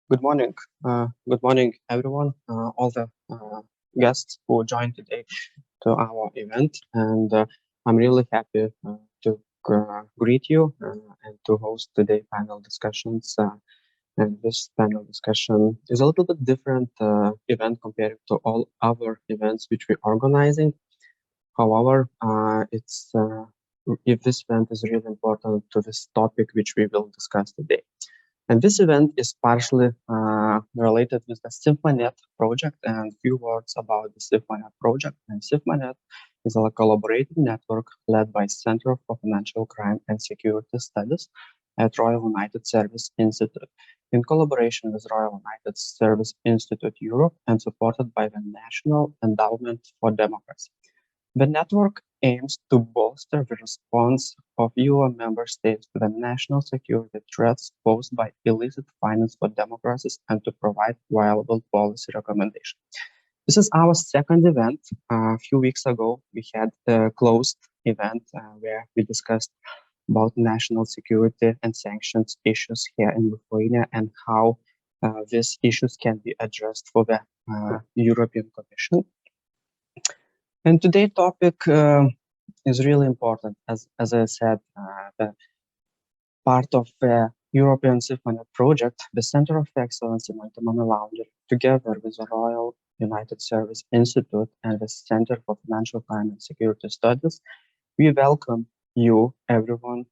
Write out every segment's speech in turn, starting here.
Good morning. Good morning, everyone, all the guests who joined today to our event. And I'm really happy to greet you and to host today panel discussions. And this panel discussion is a little bit different event compared to all other events which we're organizing. However, if this event is really important to this topic which we will discuss today. And this event is partially related with the SymphonyNet project, and few words about the SymphonyNet project. And SymphonyNet is a collaborative network led by Center for Financial Crime and Security Studies at Royal United Service Institute in collaboration with Royal United Service Institute Europe and supported by the National Endowment for Democracy. The network aims to bolster the response of EU member states to the national security threats posed by illicit finance for democracies and to provide viable policy recommendations. This is our second event. A few weeks ago, we had a closed event where we discussed about national security and sanctions issues here in Lithuania and how these issues can be addressed for the European Commission. And today's topic is really important. As I said, the part of the European SafeMoney project, the Center of Excellence in Anti-Money Laundering, together with the Royal United Service Institute and the Center for Financial Crime and Security Studies, we welcome you, everyone,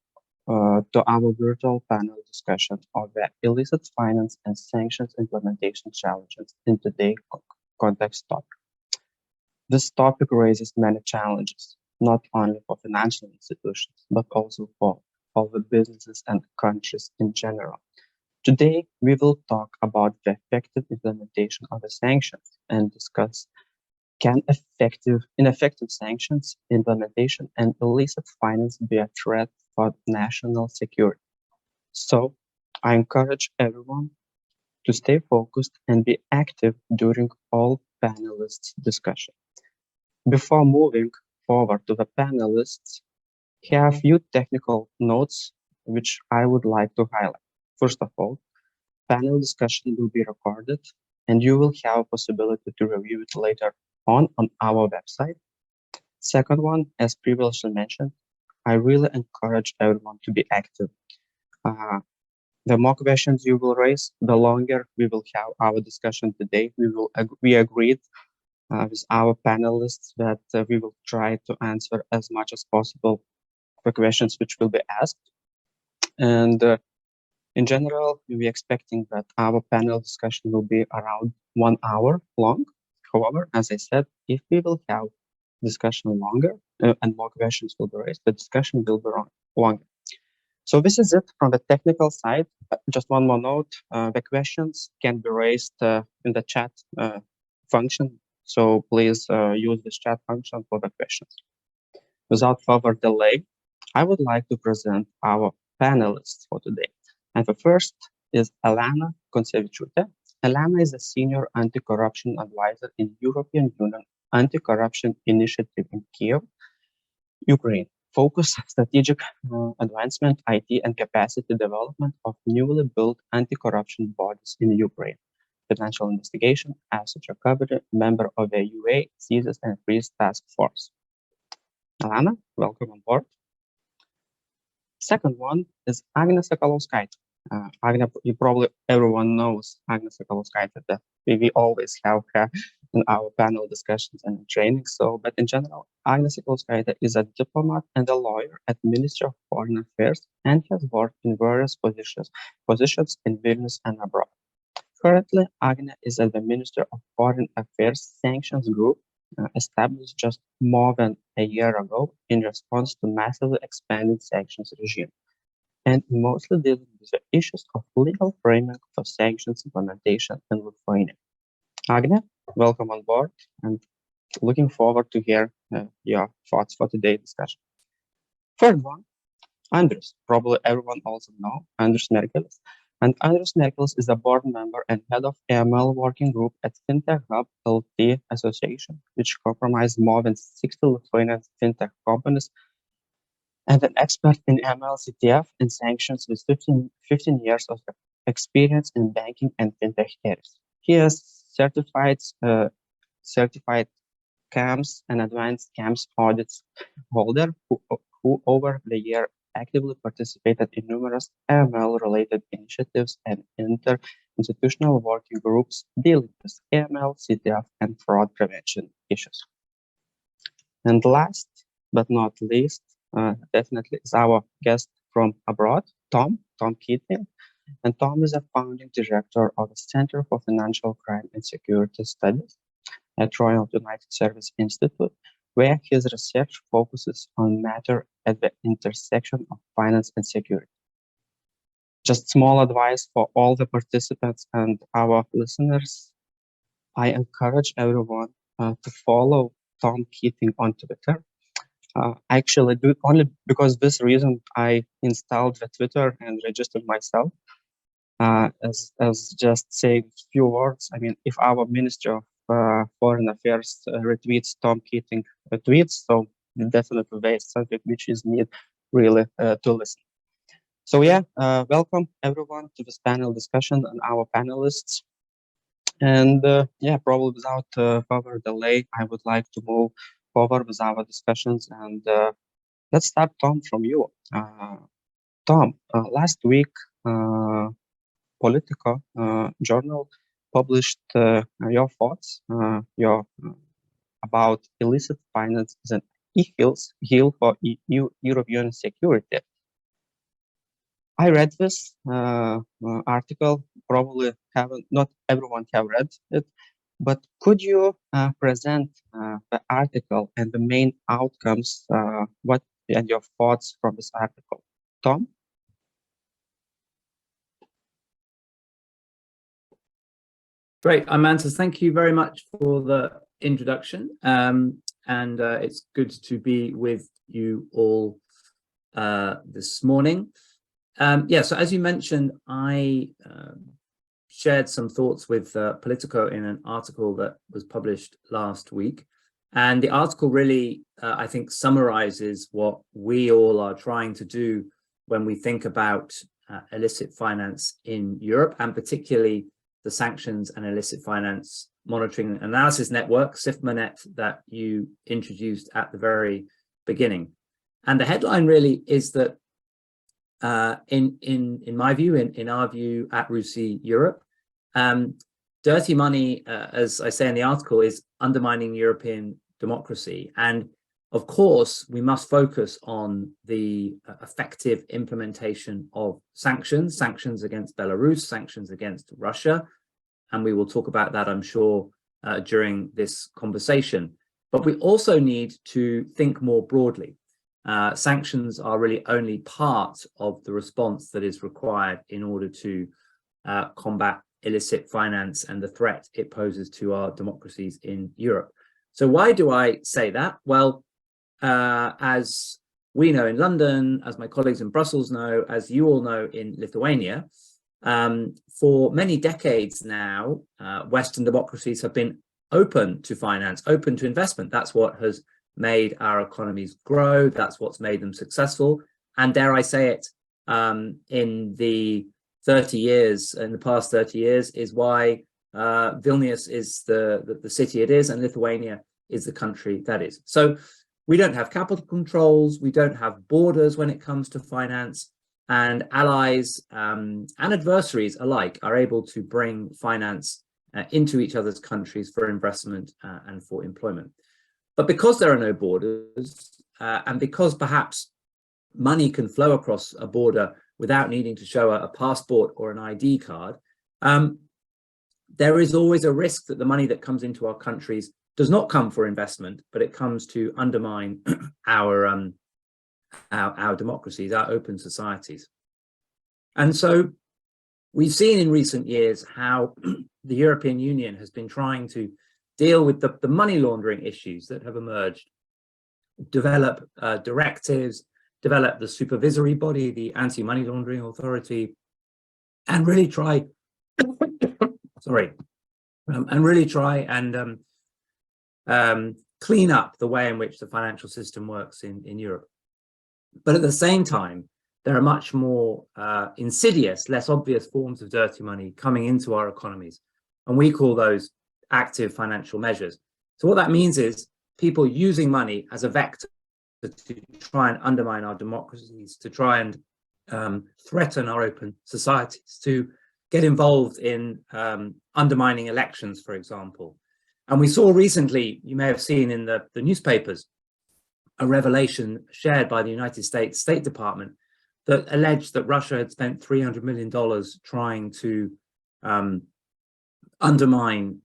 to our virtual panel discussion of the illicit finance and sanctions implementation challenges in today's context topic. This topic raises many challenges, not only for financial institutions, but also for all the businesses and countries in general. Today, we will talk about the effective implementation of the sanctions and discuss can ineffective sanctions implementation and illicit finance be a threat for national security. So, I encourage everyone to stay focused and be active during all panelists' discussion. Before moving forward to the panelists, here are a few technical notes which I would like to highlight. First of all, panel discussion will be recorded and you will have a possibility to review it later on our website. Second one, as previously mentioned, I really encourage everyone to be active. The more questions you will raise, the longer we will have our discussion today. We agreed with our panelists that we will try to answer as much as possible the questions which will be asked. And in general, we're expecting that our panel discussion will be around 1 hour long. However, as I said, if we will have discussion longer and more questions will be raised, the discussion will be longer. So this is it from the technical side. Just one more note, the questions can be raised in the chat function. So please use this chat function for the questions. Without further delay, I would like to present our panelists for today. And the first is Elena Koncevičiūtė. Elena is a senior anti-corruption advisor in European Union Anti-Corruption Initiative in Kiev, Ukraine. Focus strategic advancement, IT, and capacity development of newly built anti-corruption bodies in Ukraine. Financial investigation, asset recovery, member of the UA, Seizures and Freeze Task Force. Alana, welcome on board. Second one is Agnė Sakalauskaitė. Agnė, everyone knows Agnė Sakalauskaitė, that we always have her in our panel discussions and training. But in general, Agnė Sakalauskaitė is a diplomat and a lawyer at Ministry of Foreign Affairs and has worked in various positions in Vilnius and abroad. Currently, Agnė is at the Ministry of Foreign Affairs Sanctions Group, established just more than a year ago in response to massively expanded sanctions regime, and mostly dealing with the issues of legal framework for sanctions implementation in Lithuania. Agnė, welcome on board, and looking forward to hear your thoughts for today's discussion. Third one, Andrius. Probably everyone also know Andrius Merkelis. And Andrius Merkelis is a board member and head of AML working group at FinTech Hub LT Association, which comprises more than 60 Lithuanian fintech companies, and an expert in AML CTF and sanctions with 15 years of experience in banking and fintech areas. He is certified CAMS and advanced CAMS audits holder who over the year actively participated in numerous AML-related initiatives and interinstitutional working groups dealing with AML, CTF, and fraud prevention issues. And last but not least, definitely is our guest from abroad, Tom Keating. And Tom is a founding director of the Center for Financial Crime and Security Studies at Royal United Service Institute, where his research focuses on matters at the intersection of finance and security. Just small advice for all the participants and our listeners. I encourage everyone to follow Tom Keating on Twitter. Actually, do it only because this reason I installed the Twitter and registered myself. As just saying a few words, I mean, if our Minister of Foreign Affairs retweets Tom Keating tweets, so definitely there is something which is need really to listen. So yeah, welcome everyone to this panel discussion and our panelists. And yeah, probably without further delay, I would like to move forward with our discussions. And let's start, Tom, from you. Tom, last week, Politico journal published your thoughts about illicit finance as an heel for EU European security. I read this article. Probably not everyone have read it, but could you present the article and the main outcomes? What and your thoughts from this article, Tom? Great, Amantas, thank you very much for the introduction. And it's good to be with you all this morning. Yeah, so as you mentioned, I shared some thoughts with Politico in an article that was published last week. And the article really, I think, summarizes what we all are trying to do when we think about illicit finance in Europe, and particularly the Sanctions and Illicit Finance Monitoring Analysis Network, SIFMANET, that you introduced at the very beginning. And the headline really is that in my view, in our view at RUSI Europe, dirty money, as I say in the article, is undermining European democracy. And of course, we must focus on the effective implementation of sanctions against Belarus, sanctions against Russia. And we will talk about that, I'm sure, during this conversation. But we also need to think more broadly. Sanctions are really only part of the response that is required in order to combat illicit finance and the threat it poses to our democracies in Europe. So why do I say that? Well, as we know in London, as my colleagues in Brussels know, as you all know in Lithuania, for many decades now, Western democracies have been open to finance, open to investment. That's what has made our economies grow. That's what's made them successful. And dare I say it, in the past 30 years, is why Vilnius is the city it is, and Lithuania is the country that is. So we don't have capital controls, we don't have borders when it comes to finance, and allies and adversaries alike are able to bring finance into each other's countries for investment and for employment. But because there are no borders, and because perhaps money can flow across a border without needing to show a passport or an ID card, there is always a risk that the money that comes into our countries does not come for investment, but it comes to undermine our democracies, our open societies. And so we've seen in recent years how the European Union has been trying to deal with the money laundering issues that have emerged, develop directives, develop the supervisory body, the Anti-Money Laundering Authority, and really try, clean up the way in which the financial system works in Europe. But at the same time, there are much more insidious, less obvious forms of dirty money coming into our economies. And we call those active financial measures. So what that means is people using money as a vector to try and undermine our democracies, to try and threaten our open societies, to get involved in undermining elections, for example. And we saw recently, you may have seen in the newspapers, a revelation shared by the United States State Department that alleged that Russia had spent $300 million trying to undermine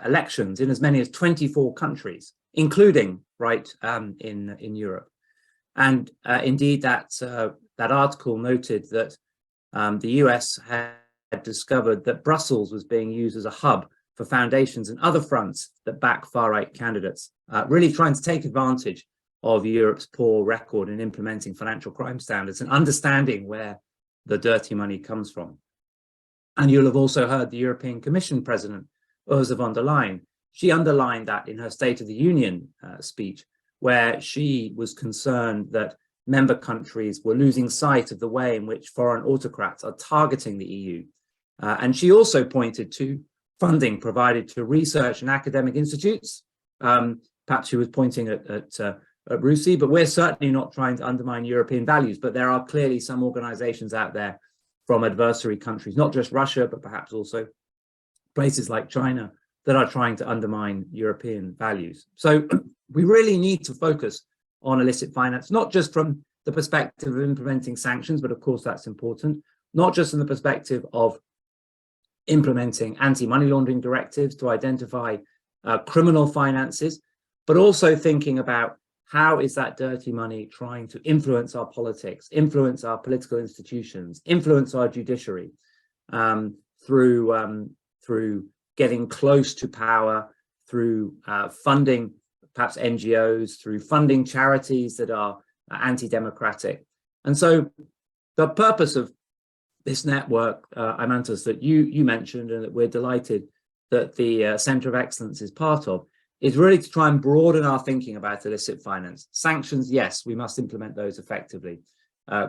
elections in as many as 24 countries, including in Europe. And indeed, that article noted that the US had discovered that Brussels was being used as a hub for foundations and other fronts that back far-right candidates, really trying to take advantage of Europe's poor record in implementing financial crime standards and understanding where the dirty money comes from. And you'll have also heard the European Commission President, Ursula von der Leyen. She underlined that in her State of the Union speech, where she was concerned that member countries were losing sight of the way in which foreign autocrats are targeting the EU. And she also pointed to funding provided to research and academic institutes. Perhaps she was pointing at RUSI, but we're certainly not trying to undermine European values. But there are clearly some organizations out there from adversary countries, not just Russia, but perhaps also places like China, that are trying to undermine European values. So we really need to focus on illicit finance, not just from the perspective of implementing sanctions, but of course that's important, not just from the perspective of implementing anti-money laundering directives to identify criminal finances, but also thinking about how is that dirty money trying to influence our politics, influence our political institutions, influence our judiciary through getting close to power, through funding perhaps NGOs, through funding charities that are anti-democratic. And so the purpose of this network, Imantas, that you mentioned and that we're delighted that the Centre of Excellence is part of, is really to try and broaden our thinking about illicit finance. Sanctions, yes, we must implement those effectively.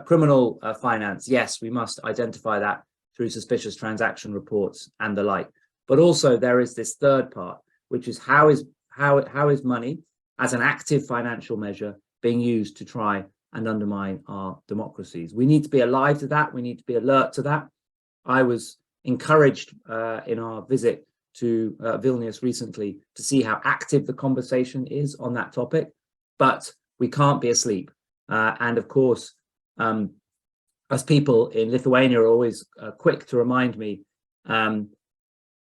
Criminal finance, yes, we must identify that through suspicious transaction reports and the like. But also there is this third part, which is how is money as an active financial measure being used to try and undermine our democracies. We need to be alive to that. We need to be alert to that. I was encouraged in our visit to Vilnius recently to see how active the conversation is on that topic, but we can't be asleep. And of course, as people in Lithuania are always quick to remind me,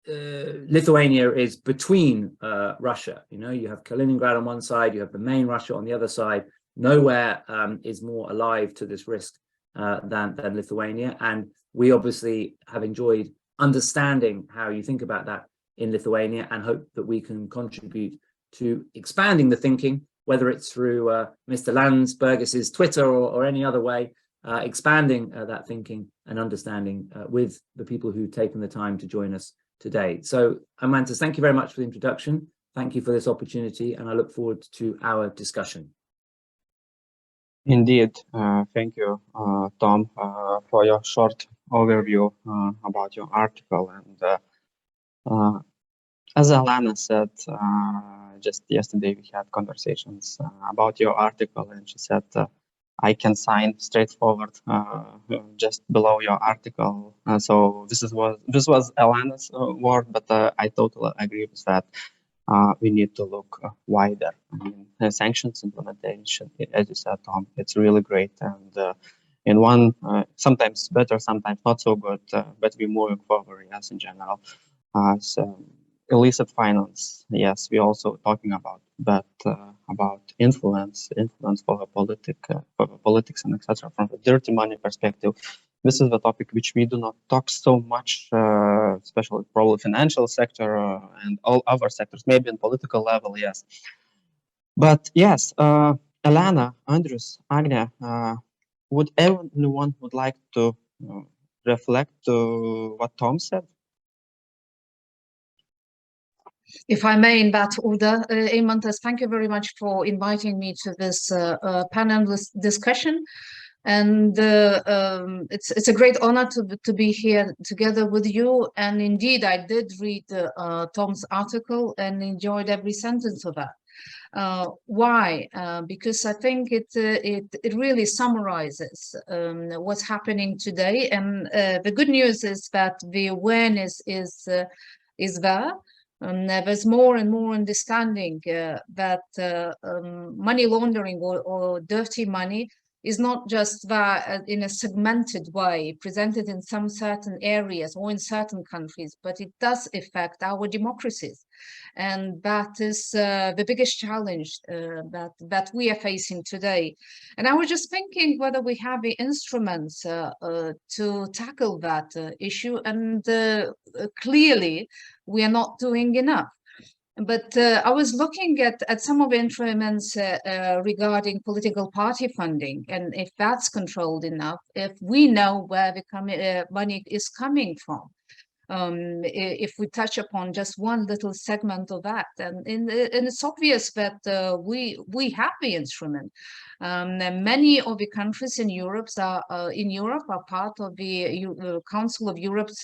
Lithuania is between Russia. You know, you have Kaliningrad on one side, you have the main Russia on the other side. Nowhere is more alive to this risk than Lithuania. And we obviously have enjoyed understanding how you think about that in Lithuania and hope that we can contribute to expanding the thinking, whether it's through Mr. Landsbergis's Twitter or any other way, expanding that thinking and understanding with the people who've taken the time to join us today. So, Imantas, thank you very much for the introduction. Thank you for this opportunity, and I look forward to our discussion. Indeed. Thank you, Tom, for your short overview about your article. And as Alana said, just yesterday we had conversations about your article, and she said, I can sign straightforward just below your article. So this was Alana's word, but I totally agree with that. We need to look wider. I mean, sanctions implementation, as you said, Tom, it's really great. And in one, sometimes better, sometimes not so good, but we're moving forward, yes, in general. So illicit finance, yes, we're also talking about, but about influence for the politics and etc. From the dirty money perspective, this is the topic which we do not talk so much, especially probably financial sector and all other sectors, maybe in political level, yes. But yes, Alana, Andrews, Agnia, would anyone would like to reflect to what Tom said? If I may, in that order, Imantas, thank you very much for inviting me to this panel discussion. And it's a great honor to be here together with you. And indeed, I did read Tom's article and enjoyed every sentence of that. Why? Because I think it really summarizes what's happening today. And the good news is that the awareness is there. There's more and more understanding that money laundering or dirty money is not just that in a segmented way presented in some certain areas or in certain countries, but it does affect our democracies. And that is the biggest challenge that we are facing today. And I was just thinking whether we have the instruments to tackle that issue. And clearly, we are not doing enough. But I was looking at some of the instruments regarding political party funding, and if that's controlled enough, if we know where the money is coming from. If we touch upon just one little segment of that, and it's obvious that we have the instrument. And many of the countries in Europe are part of the Council of Europe's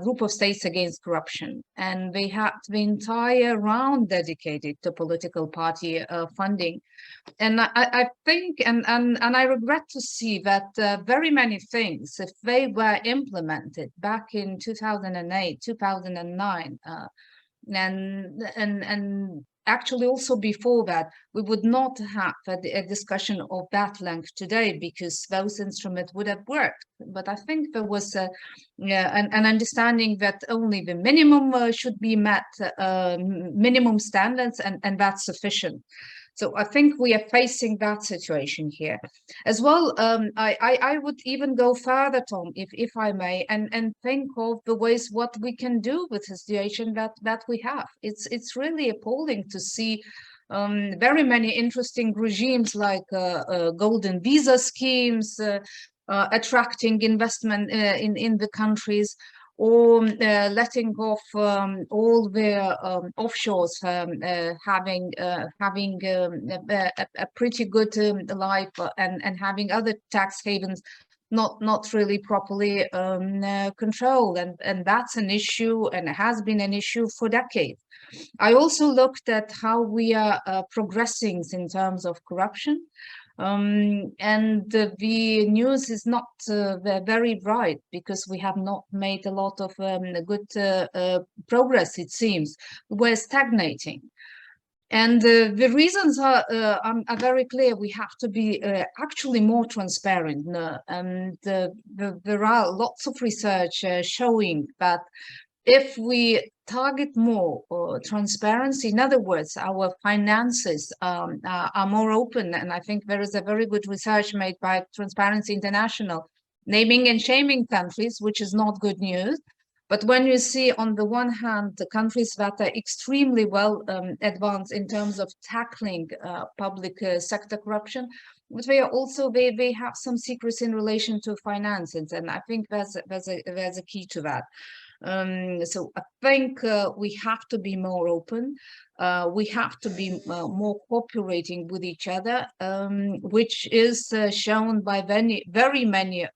group of states against corruption, and they have the entire round dedicated to political party funding. And I think, and I regret to see that very many things, if they were implemented back in 2008, 2009, and actually also before that, we would not have a discussion of that length today, because those instruments would have worked. But I think there was an understanding that only the minimum should be met, minimum standards, and that's sufficient. So I think we are facing that situation here as well. I would even go further, Tom, if I may, and think of the ways what we can do with the situation that we have. It's really appalling to see very many interesting regimes like golden visa schemes attracting investment in the countries, or letting off all their offshores, having a pretty good life, and having other tax havens not really properly controlled, and that's an issue, and it has been an issue for decades. I also looked at how we are progressing in terms of corruption. And the news is not very bright, because we have not made a lot of good progress, it seems. We're stagnating. And the reasons are very clear. We have to be actually more transparent. And there are lots of research showing that if we target more transparency, in other words, our finances are more open. And I think there is a very good research made by Transparency International, naming and shaming countries, which is not good news. But when you see, on the one hand, the countries that are extremely well advanced in terms of tackling public sector corruption, but they are also, they have some secrets in relation to finances, and I think there's a key to that. So I think we have to be more open. We have to be more cooperating with each other, which is shown by very many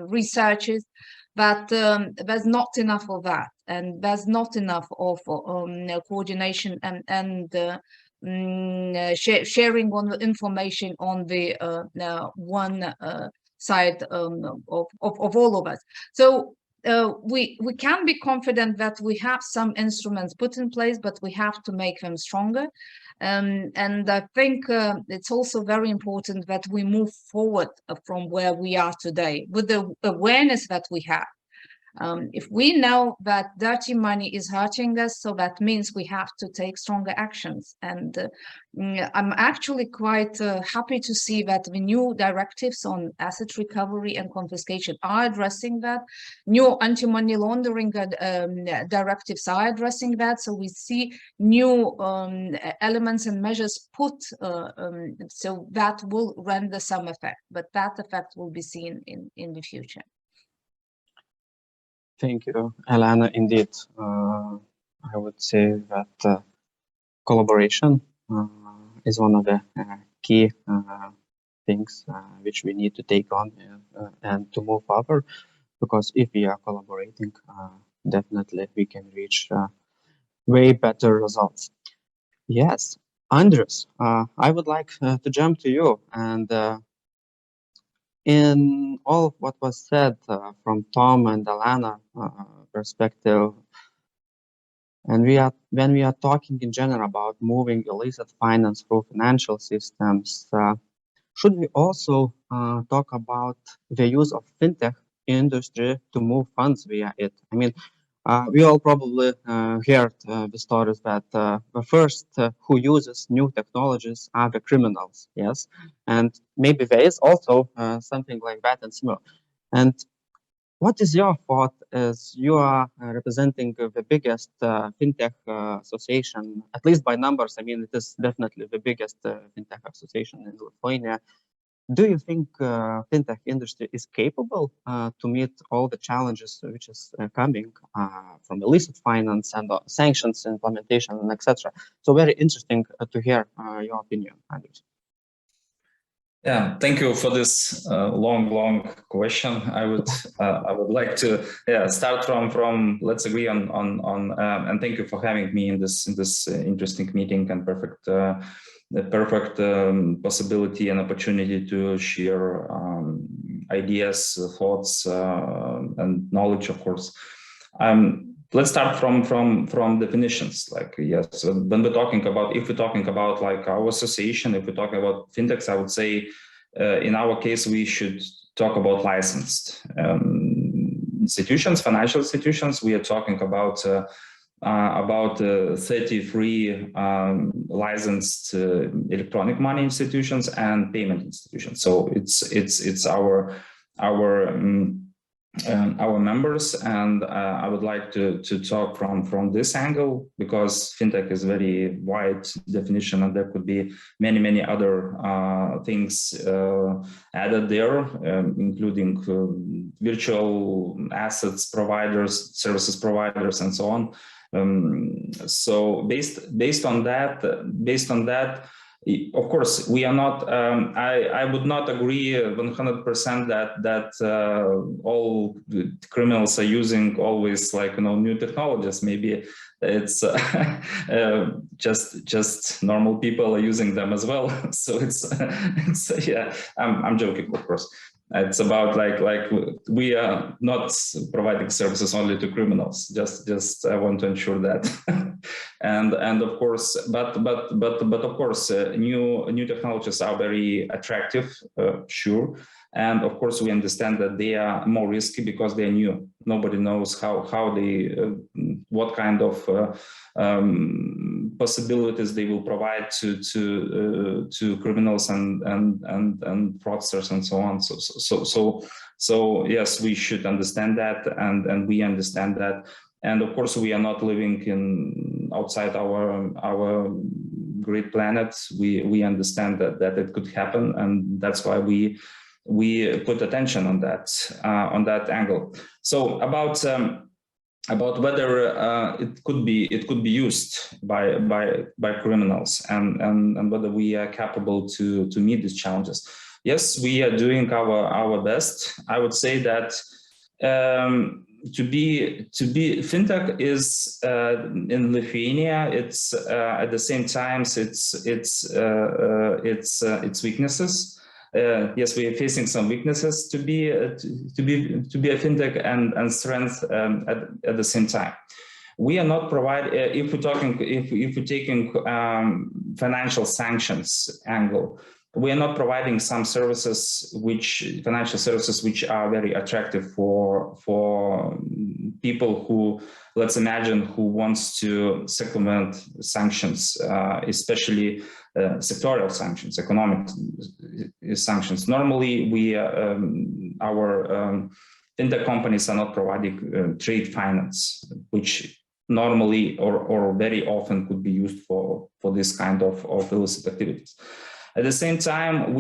researches. But there's not enough of that, and there's not enough of coordination and sharing on the information on the one side of all of us. So we can be confident that we have some instruments put in place, but we have to make them stronger. And I think it's also very important that we move forward from where we are today with the awareness that we have. If we know that dirty money is hurting us, so that means we have to take stronger actions. And I'm actually quite happy to see that the new directives on asset recovery and confiscation are addressing that. New anti-money laundering directives are addressing that. So we see new elements and measures put, so that will render some effect, but that effect will be seen in the future. Thank you, Elena. Indeed, I would say that collaboration is one of the key things which we need to take on and to move forward. Because if we are collaborating, definitely we can reach way better results. Yes, Andres, I would like to jump to you. And in all of what was said from Tom and Alana perspective, and when we are talking in general about moving illicit finance through financial systems, should we also talk about the use of fintech industry to move funds via it? I mean, we all probably heard the stories that the first who uses new technologies are the criminals, yes? And maybe there is also something like that and similar. And what is your thought as you are representing the biggest fintech association, at least by numbers? I mean, it is definitely the biggest fintech association in Lithuania. Do you think fintech industry is capable to meet all the challenges which is coming from illicit finance and sanctions implementation and etc.? So very interesting to hear your opinion, Andres. Yeah, thank you for this long question. I would like to start from let's agree on and thank you for having me in this interesting meeting and perfect possibility and opportunity to share ideas, thoughts, and knowledge, of course. Let's start from definitions. Like, yes, when we're talking about, if we're talking about like our association, if we're talking about fintechs, I would say in our case we should talk about licensed institutions, financial institutions. We are talking about 33 licensed electronic money institutions and payment institutions. So it's our members, and I would like to talk from this angle, because fintech is very wide definition, and there could be many other things added there, including virtual assets providers, services providers, and so on. So based on that, of course, we are not. I would not agree 100% that all criminals are using always, like, new technologies. Maybe it's just normal people are using them as well. So it's yeah. I'm joking, of course. It's about like we are not providing services only to criminals. Just I want to ensure that. and of course, but of course, new technologies are very attractive, sure. And of course, we understand that they are more risky because they are new. Nobody knows how they, what kind of possibilities they will provide to criminals and fraudsters and so on. So yes, we should understand that, and we understand that. And of course, we are not living outside our great planet. We understand that it could happen, and that's why we put attention on that angle. So about whether it could be used by criminals, and whether we are capable to meet these challenges. Yes, we are doing our best. I would say that to be fintech is in Lithuania. It's at the same time its weaknesses. Yes, we are facing some weaknesses to be a fintech, and strength at the same time. We are not providing. If we're taking financial sanctions angle, we are not providing some financial services which are very attractive for people who, let's imagine, who wants to circumvent sanctions, especially sectorial sanctions, economic sanctions. Normally, our fintech companies are not providing trade finance, which normally or very often could be used for this kind of illicit activities. At the same time,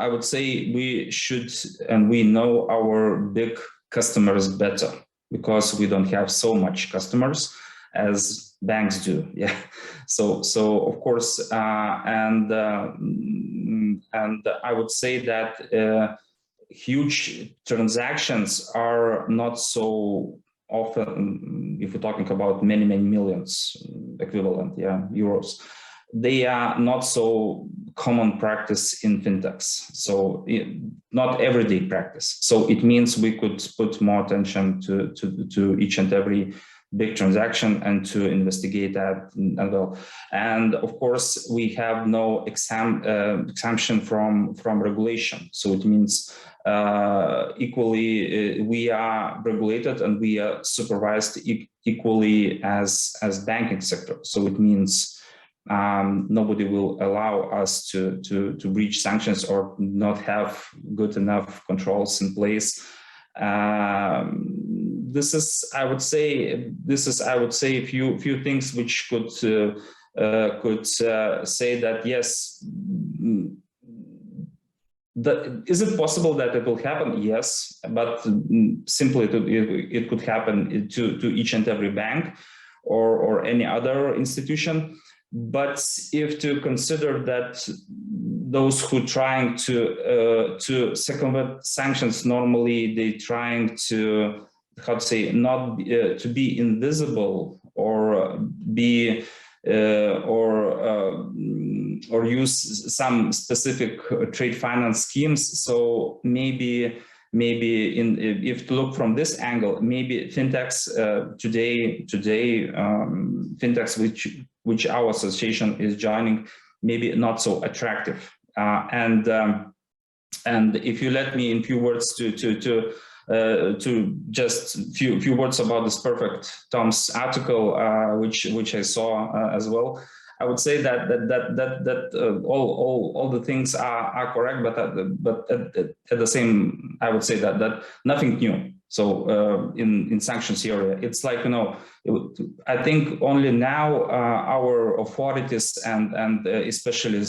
I would say we should, and we know our big customers better, because we don't have so much customers. as banks do. Yeah. So of course, and I would say that huge transactions are not so often, if we're talking about many millions equivalent, yeah, euros, they are not so common practice in fintechs. So not everyday practice. So it means we could put more attention to each and every big transaction and to investigate that as well. And of course, we have no exemption from regulation. So it means equally we are regulated and we are supervised equally as banking sector. So it means nobody will allow us to breach sanctions or not have good enough controls in place. This is, I would say, a few things which could say that yes. Is it possible that it will happen? Yes, but simply it could happen to each and every bank or any other institution. But if to consider that those who trying to circumvent sanctions, normally they trying to, how to say, not to be invisible or be or use some specific trade finance schemes. So maybe if to look from this angle, maybe fintechs today fintechs which our association is joining, maybe not so attractive. And if you let me in few words to just few words about this perfect Tom's article, which I saw as well. I would say that all the things are correct, but at the same, I would say that nothing new. So in sanctions area, it's like, you know, I think only now our authorities and especially,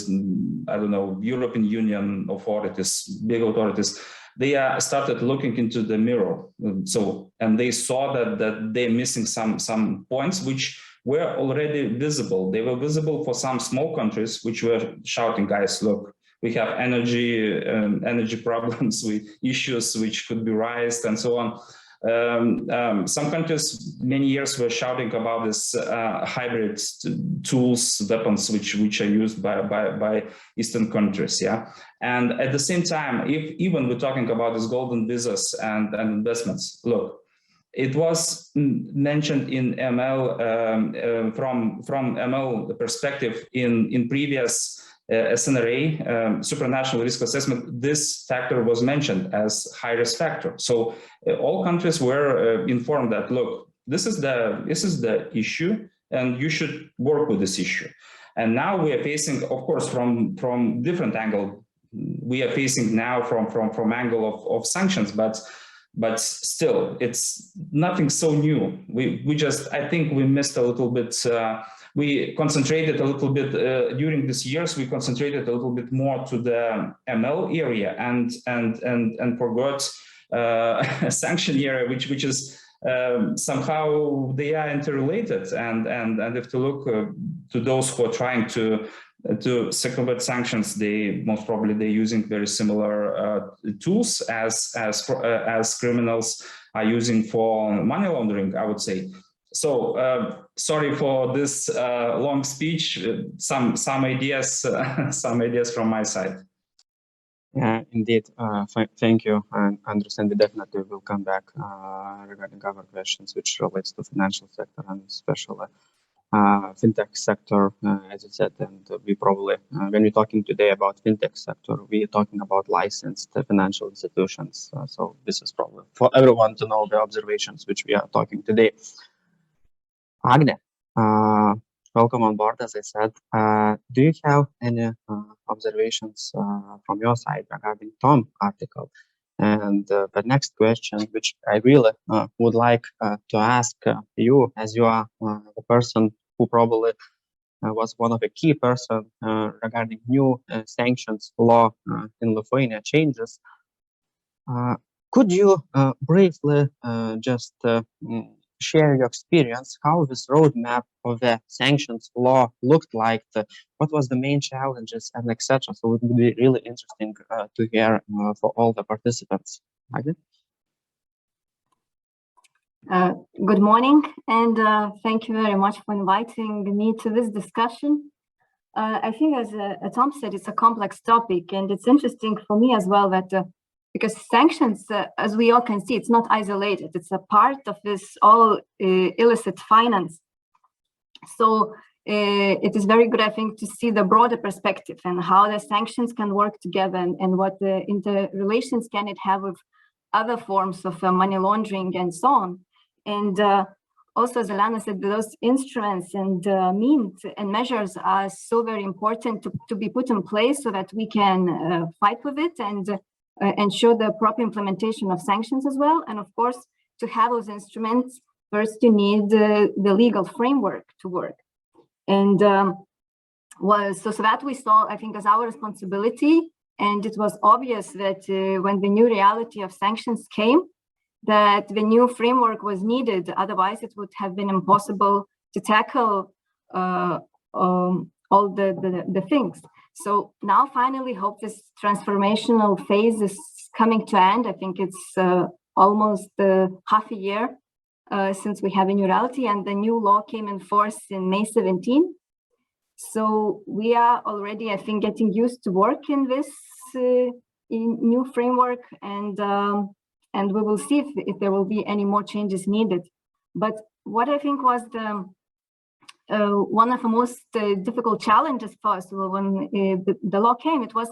I don't know, European Union authorities, big authorities, they started looking into the mirror. So, and they saw that they're missing some points which were already visible. They were visible for some small countries which were shouting, guys, look, we have energy problems with issues which could be raised and so on. Some countries many years were shouting about this hybrid tools, weapons which are used by Eastern countries, yeah. And at the same time, if even we're talking about these golden visas and investments, look, it was mentioned in ML from ML perspective in previous SNRA, supranational risk assessment. This factor was mentioned as high risk factor. So all countries were informed that, look, this is the issue, and you should work with this issue. And now we are facing, of course, from different angle. We are facing now from angle of sanctions, but still, it's nothing so new. We just, I think we missed a little bit. We concentrated a little bit during these years. We concentrated a little bit more to the ML area and forgot sanction area, which is somehow they are interrelated. And if to look to those who are trying to circumvent sanctions, they most probably they're using very similar tools as criminals are using for money laundering, I would say. So sorry for this long speech. Some ideas from my side. Yeah, indeed. Thank you. And understand we definitely will come back regarding other questions which relates to financial sector and especially fintech sector, as you said. And we probably, when we're talking today about fintech sector, we're talking about licensed financial institutions. So this is probably for everyone to know the observations which we are talking today. Agne, welcome on board. As I said, do you have any observations from your side regarding Tom's article? And the next question, which I really would like to ask you, as you are the person who probably was one of the key person regarding new sanctions law in Lithuania changes. Could you briefly just share your experience, how this roadmap of the sanctions law looked like, what was the main challenges, and etc. So it would be really interesting to hear for all the participants. Agne? Good morning, and thank you very much for inviting me to this discussion. I think, as Tom said, it's a complex topic, and it's interesting for me as well that because sanctions, as we all can see, it's not isolated. It's a part of this all illicit finance. So it is very good, I think, to see the broader perspective and how the sanctions can work together and what the interrelations can it have with other forms of money laundering and so on. And also, as Elena said, those instruments and means and measures are so very important to be put in place so that we can fight with it and ensure the proper implementation of sanctions as well. And of course, to have those instruments, first you need the legal framework to work. And so that we saw, I think, as our responsibility. And it was obvious that when the new reality of sanctions came, that the new framework was needed. Otherwise, it would have been impossible to tackle all the things. So now, finally, hope this transformational phase is coming to end. I think it's almost half a year since we have a new reality, and the new law came in force in May 17. So we are already, I think, getting used to work in this new framework, and we will see if there will be any more changes needed. But what I think was one of the most difficult challenges for us when the law came, it was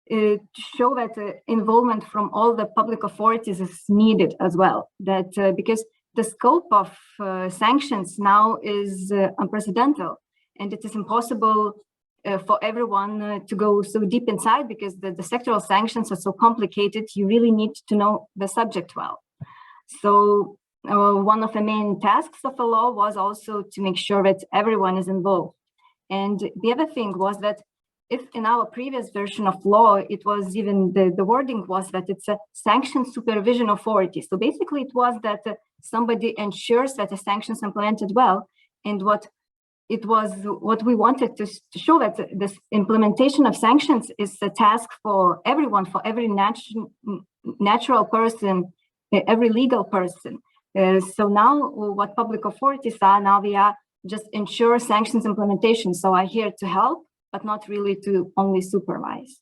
to show that involvement from all the public authorities is needed as well. That because the scope of sanctions now is unprecedented, and it is impossible for everyone to go so deep inside because the sectoral sanctions are so complicated. You really need to know the subject well. So one of the main tasks of the law was also to make sure that everyone is involved. And the other thing was that if in our previous version of law, it was even the wording was that it's a sanction supervision authority. So basically it was that somebody ensures that the sanctions are implemented well. And what we wanted to show that this implementation of sanctions is a task for everyone, for every natural person, every legal person. So now what public authorities are, now they are just ensure sanctions implementation. So are here to help, but not really to only supervise.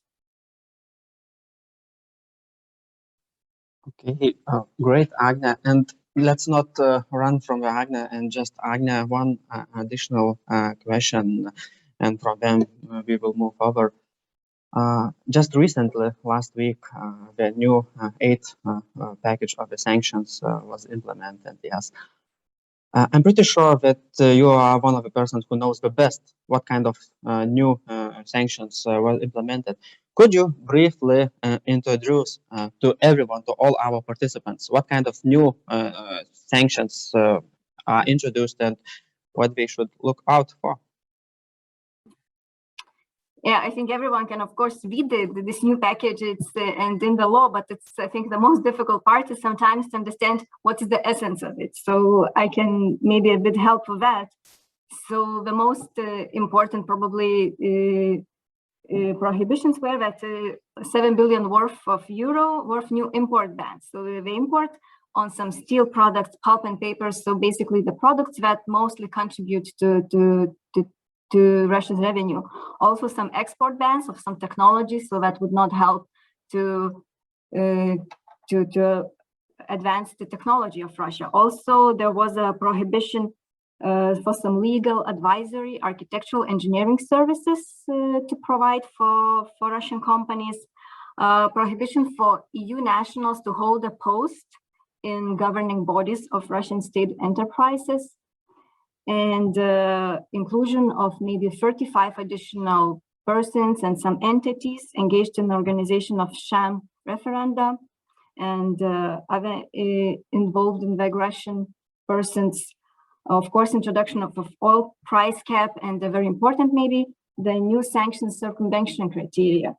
Okay, great, Agne. And let's not run from Agne and just Agne one additional question, and from them we will move over. Just recently, last week, the new 8th package of the sanctions was implemented. Yes, I'm pretty sure that you are one of the persons who knows the best what kind of new sanctions were implemented. Could you briefly introduce to everyone, to all our participants, what kind of new sanctions are introduced and what they should look out for? Yeah, I think everyone can, of course, read this new package and in the law, but it's, I think, the most difficult part is sometimes to understand what is the essence of it. So I can maybe a bit help with that. So the most important probably prohibitions were that 7 billion worth new import bans. So the import on some steel products, pulp and paper. So basically the products that mostly contribute to Russia's revenue. Also some export bans of some technologies, so that would not help to advance the technology of Russia. Also, there was a prohibition for some legal advisory, architectural engineering services to provide for Russian companies. Prohibition for EU nationals to hold a post in governing bodies of Russian state enterprises. And inclusion of maybe 35 additional persons and some entities engaged in the organization of sham referenda and other involved in the aggression persons. Of course, introduction of oil price cap, and very important maybe, the new sanctions circumvention criteria.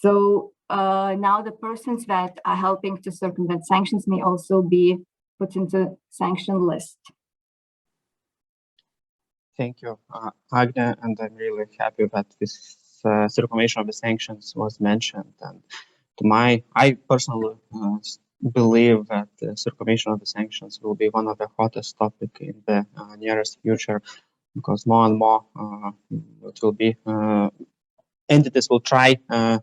So now the persons that are helping to circumvent sanctions may also be put into sanction list. Thank you, Agnes, and I'm really happy that this circumvention of the sanctions was mentioned. And I personally believe that the circumvention of the sanctions will be one of the hottest topics in the nearest future, because more and more it will be entities will try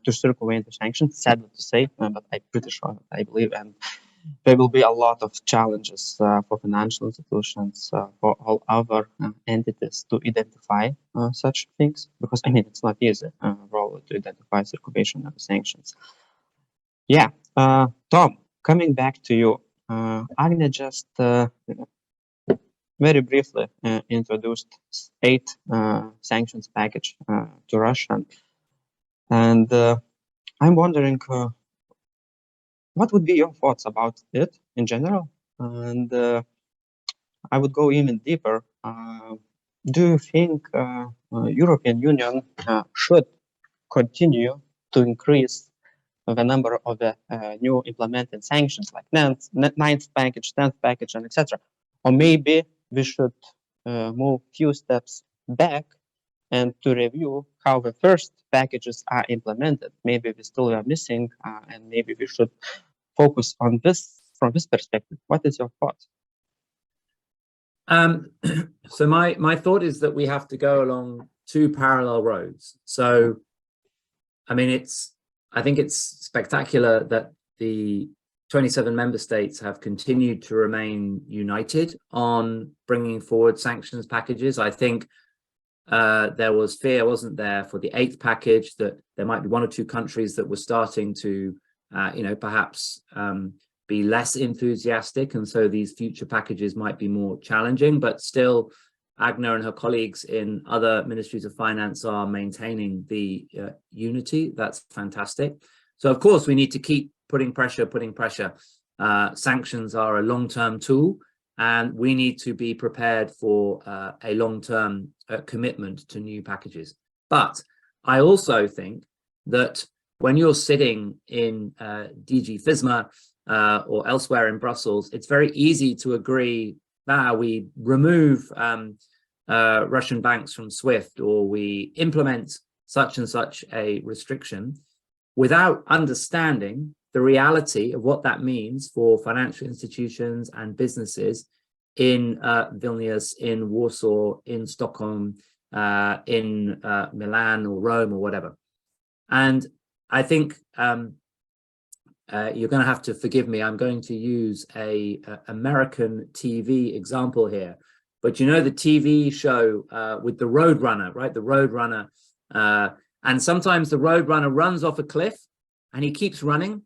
to circumvent the sanctions. Sadly to say, but I'm pretty sure that I believe, and there will be a lot of challenges for financial institutions, for all other entities to identify such things, because I mean it's not easy role to identify circumvention of the sanctions. Yeah, Tom, coming back to you, Agne just very briefly introduced 8 sanctions package to Russia, and I'm wondering what would be your thoughts about it in general, and I would go even deeper. Do you think European Union should continue to increase the number of the new implemented sanctions, like ninth package, 10th package, and etc.? Or maybe we should move few steps back and to review how the first packages are implemented. Maybe we still are missing, and maybe we should focus on this from this perspective. What is your thought? So my thought is that we have to go along 2 parallel roads. So, I mean, I think it's spectacular that the 27 member states have continued to remain united on bringing forward sanctions packages. I think there was fear, wasn't there, for the 8th package, that there might be 1 or 2 countries that were starting to, perhaps be less enthusiastic, and so these future packages might be more challenging. But still, Agna and her colleagues in other ministries of finance are maintaining the unity. That's fantastic. So of course we need to keep putting pressure. Sanctions are a long-term tool, and we need to be prepared for a long-term commitment to new packages. But I also think that when you're sitting in DG FISMA or elsewhere in Brussels, it's very easy to agree, we remove Russian banks from SWIFT, or we implement such and such a restriction, without understanding the reality of what that means for financial institutions and businesses in Vilnius, in Warsaw, in Stockholm, in Milan or Rome or whatever. And I think you're going to have to forgive me. I'm going to use a American TV example here. But you know the TV show with the Roadrunner, right? The Roadrunner. And sometimes the Roadrunner runs off a cliff and he keeps running.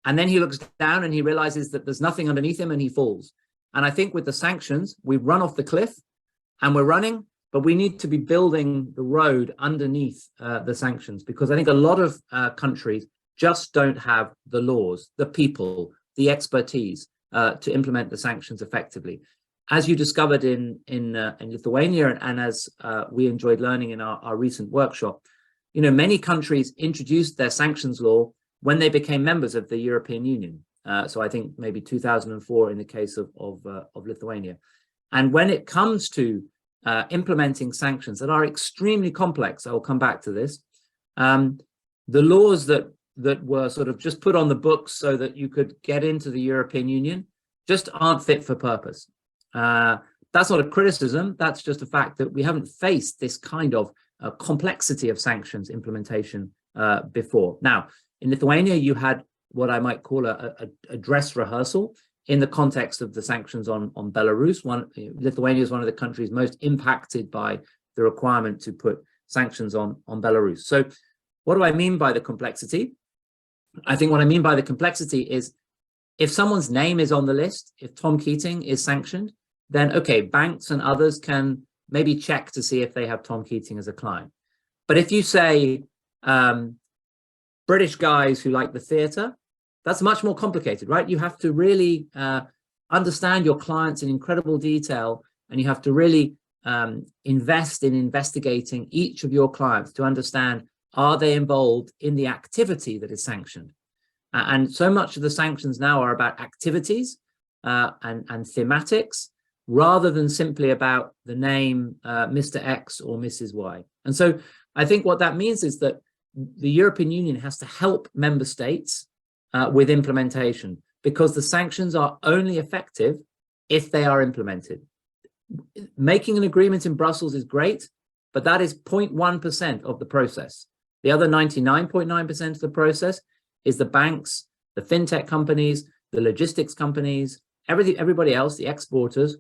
And then he looks down and he realizes that there's nothing underneath him and he falls. And I think with the sanctions, we've run off the cliff and we're running, but we need to be building the road underneath the sanctions, because I think a lot of countries just don't have the laws, the people, the expertise to implement the sanctions effectively. As you discovered in Lithuania, and as we enjoyed learning in our recent workshop, you know, many countries introduced their sanctions law when they became members of the European Union. So I think maybe 2004 in the case of Lithuania. And when it comes to implementing sanctions that are extremely complex, I will come back to this, the laws that were sort of just put on the books so that you could get into the European Union just aren't fit for purpose. That's not a criticism, that's just a fact that we haven't faced this kind of complexity of sanctions implementation before. Now, in Lithuania, you had what I might call a dress rehearsal in the context of the sanctions on Belarus. Lithuania is one of the countries most impacted by the requirement to put sanctions on Belarus. So what do I mean by the complexity? I think what I mean by the complexity is if someone's name is on the list, if Tom Keating is sanctioned, then okay, banks and others can maybe check to see if they have Tom Keating as a client. But if you say British guys who like the theatre, that's much more complicated, right? You have to really understand your clients in incredible detail, and you have to really invest in investigating each of your clients to understand, are they involved in the activity that is sanctioned? And so much of the sanctions now are about activities, and thematics, rather than simply about the name Mr. X or Mrs. Y. And so I think what that means is that the European Union has to help member states with implementation, because the sanctions are only effective if they are implemented. Making an agreement in Brussels is great, but that is 0.1% of the process. The other 99.9% of the process is the banks, the fintech companies, the logistics companies, everybody else, the exporters,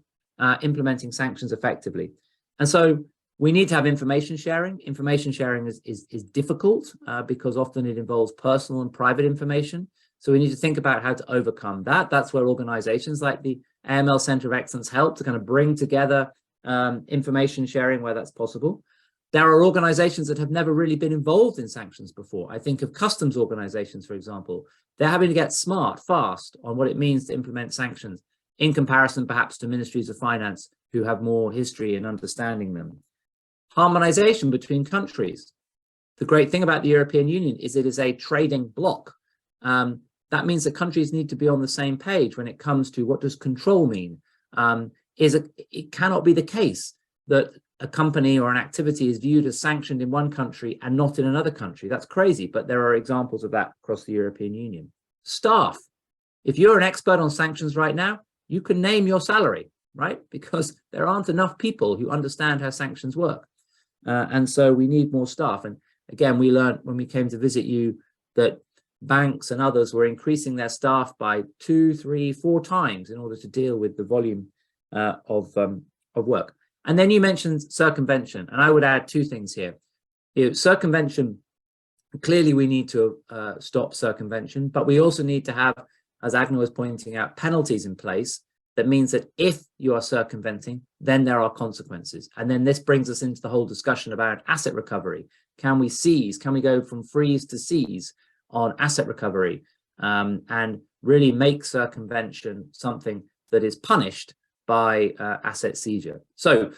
implementing sanctions effectively. And so we need to have information sharing. Information sharing is difficult because often it involves personal and private information. So we need to think about how to overcome that. That's where organizations like the AML Center of Excellence help to kind of bring together information sharing where that's possible. There are organizations that have never really been involved in sanctions before. I think of customs organizations, for example. They're having to get smart, fast on what it means to implement sanctions in comparison perhaps to ministries of finance who have more history in understanding them. Harmonization between countries. The great thing about the European Union is it is a trading bloc. That means that countries need to be on the same page when it comes to what does control mean. It cannot be the case that a company or an activity is viewed as sanctioned in one country and not in another country. That's crazy, but there are examples of that across the European Union. Staff. If you're an expert on sanctions right now, you can name your salary, right? Because there aren't enough people who understand how sanctions work. And so we need more staff. And again, we learned when we came to visit you that banks and others were increasing their staff by 2, 3, 4 times in order to deal with the volume of work. And then you mentioned circumvention, and I would add 2 things here. Circumvention, clearly we need to stop circumvention, but we also need to have, as Agna was pointing out, penalties in place. That means that if you are circumventing, then there are consequences. And then this brings us into the whole discussion about asset recovery. Can we seize? Can we go from freeze to seize on asset recovery and really make circumvention something that is punished by asset seizure? So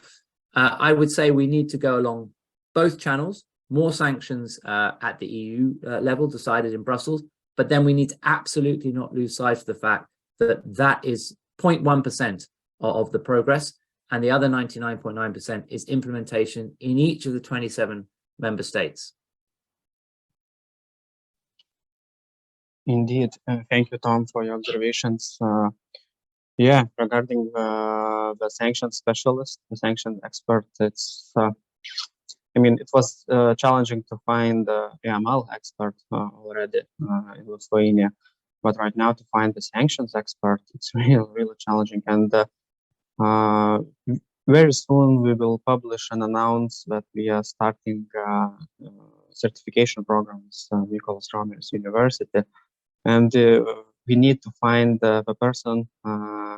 I would say we need to go along both channels, more sanctions at the EU level decided in Brussels, but then we need to absolutely not lose sight of the fact that that is 0.1% of the progress, and the other 99.9% is implementation in each of the 27 member states. Indeed. Thank you, Tom, for your observations. Yeah, regarding the sanction specialist, the sanction expert, it's, I mean, it was challenging to find the AML expert already in Lithuania. But right now, to find the sanctions expert, it's really challenging. And very soon, we will publish and announce that we are starting certification programs at Nicholas Romer's University. And we need to find the person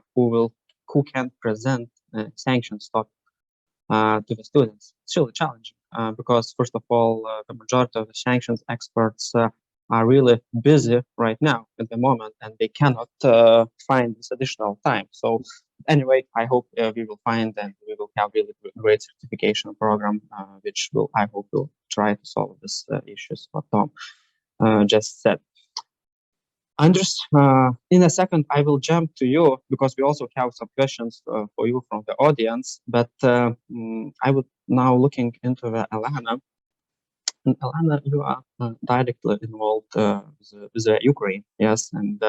who can present sanctions topic to the students. It's really challenging because, first of all, the majority of the sanctions experts are really busy right now at the moment, and they cannot find this additional time. So anyway, I hope we will find and we will have really great certification program, which will, I hope, will try to solve these issues what Tom just said. Andres, in a second, I will jump to you because we also have some questions for you from the audience, but I would now looking into the Elena. And Elena, you are directly involved with Ukraine, yes. And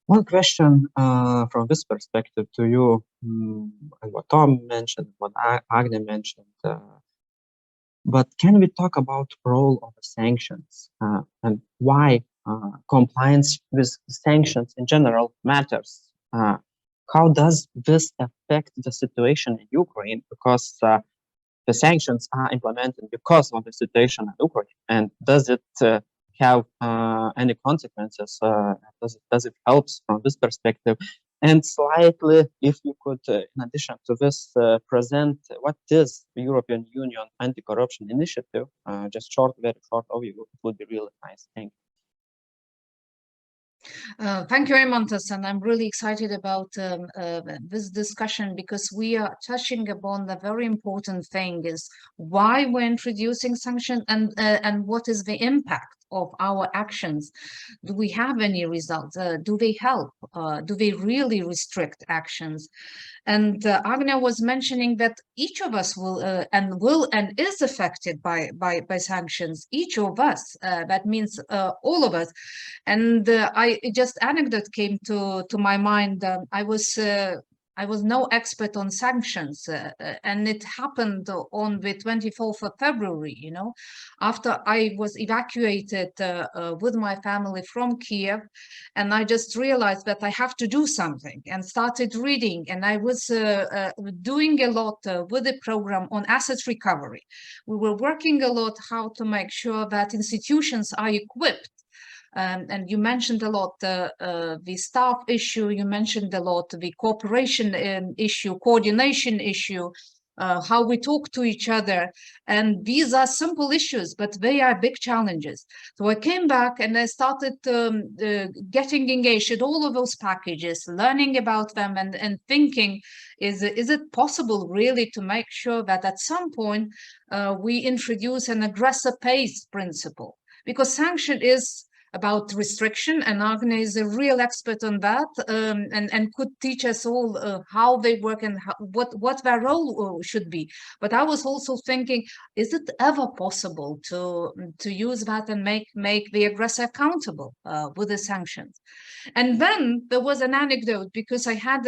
one question from this perspective to you, and what Tom mentioned, what Agnes mentioned, but can we talk about the role of the sanctions and why compliance with sanctions in general matters? How does this affect the situation in Ukraine? Because the sanctions are implemented because of the situation in Ukraine, and does it have any consequences? Does it help from this perspective? And slightly, if you could, in addition to this, present what is the European Union Anti-Corruption Initiative? Just short, very short overview. It would be really nice. Thank you. Thank you very much, and I'm really excited about this discussion because we are touching upon the very important thing is why we're introducing sanctions and what is the impact our actions? Do we have any results? Do they help? Do they really restrict actions? And Agnia was mentioning that each of us will and is affected by sanctions. Each of us, that means all of us. And just anecdote came to my mind. I was no expert on sanctions, and it happened on the 24th of February, you know, after I was evacuated with my family from Kiev, and I just realized that I have to do something and started reading, and I was doing a lot with the program on asset recovery. We were working a lot how to make sure that institutions are equipped. And you mentioned a lot the staff issue, you mentioned a lot the cooperation issue, coordination issue, how we talk to each other. And these are simple issues, but they are big challenges. So I came back and I started getting engaged in all of those packages, learning about them and thinking, is it possible really to make sure that at some point we introduce an aggressor pays principle? Because sanction is about restriction, and Agnia is a real expert on that, and could teach us all how they work and what their role should be. But I was also thinking, is it ever possible to use that and make the aggressor accountable with the sanctions? And then there was an anecdote, because I had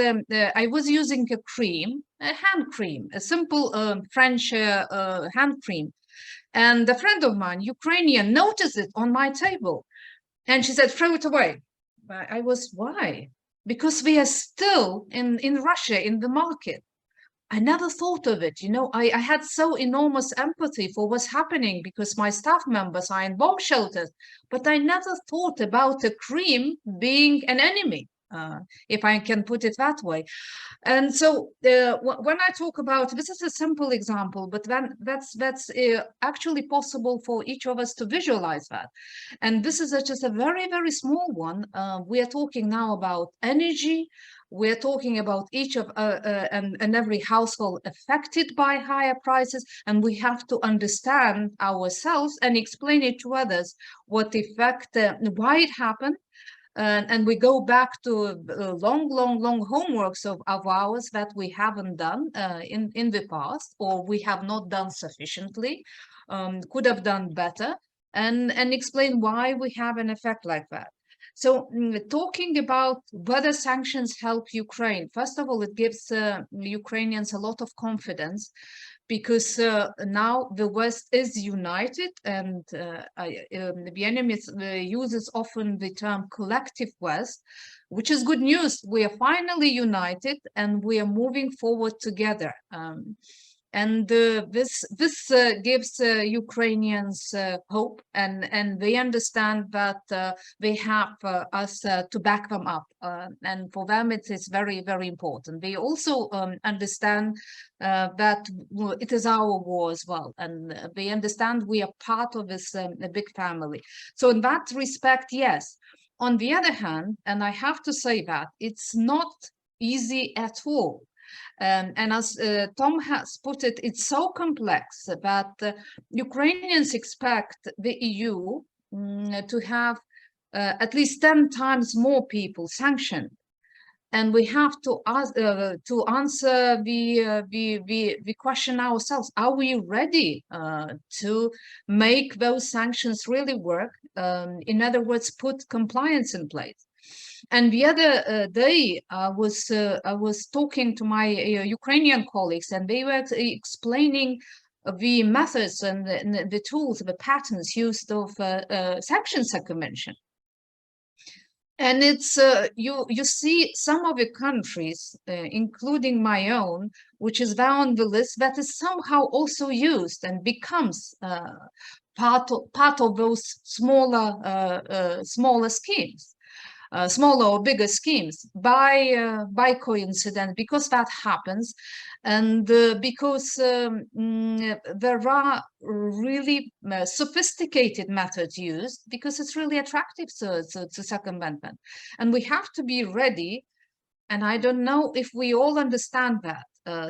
I was using a cream, a hand cream, a simple French hand cream, and a friend of mine, Ukrainian, noticed it on my table. And she said, throw it away. I was, why? Because we are still in Russia, in the market. I never thought of it. You know, I had so enormous empathy for what's happening because my staff members are in bomb shelters, but I never thought about a cream being an enemy, if I can put it that way. And so when I talk about, this is a simple example, but then that's actually possible for each of us to visualize that. And this is just a very, very small one. We are talking now about energy. We're talking about each of and every household affected by higher prices, and we have to understand ourselves and explain it to others what effect, why it happened. And we go back to long homeworks of ours that we haven't done in the past, or we have not done sufficiently, could have done better, and explain why we have an effect like that. So talking about whether sanctions help Ukraine, first of all, it gives Ukrainians a lot of confidence, because now the West is united, and the enemy uses often the term collective West, which is good news. We are finally united and we are moving forward together. And this gives Ukrainians hope, and they understand that they have us to back them up, and for them it is very, very important. They also understand that it is our war as well, and they understand we are part of this big family. So in that respect, yes. On the other hand, and I have to say that it's not easy at all. And as Tom has put it, it's so complex that Ukrainians expect the EU to have at least 10 times more people sanctioned. And we have to answer the question ourselves: are we ready to make those sanctions really work? In other words, put compliance in place. And the other day, I was talking to my Ukrainian colleagues, and they were explaining the methods and the tools, the patterns used of sanctions circumvention. And it's you see some of the countries, including my own, which is there on the list, that is somehow also used and becomes part of those smaller schemes. Smaller or bigger schemes by coincidence, because that happens, and because there are really sophisticated methods used, because it's really attractive to circumvent them. And we have to be ready, and I don't know if we all understand that,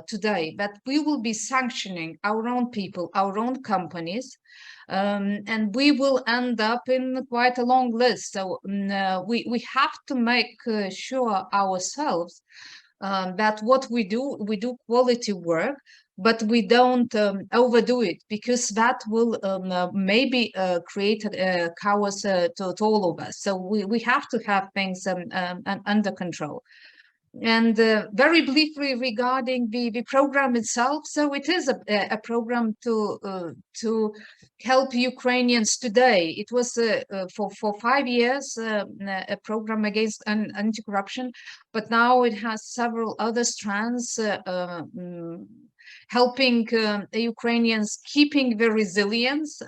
today, that we will be sanctioning our own people, our own companies, and we will end up in quite a long list. So we have to make sure ourselves that what we do quality work, but we don't overdo it, because that will maybe create chaos to all of us. So we have to have things under control. And very briefly regarding the program itself, so it is a program to help Ukrainians today. It was for 5 years a program against anti-corruption, but now it has several other strands helping the Ukrainians keeping their resilience,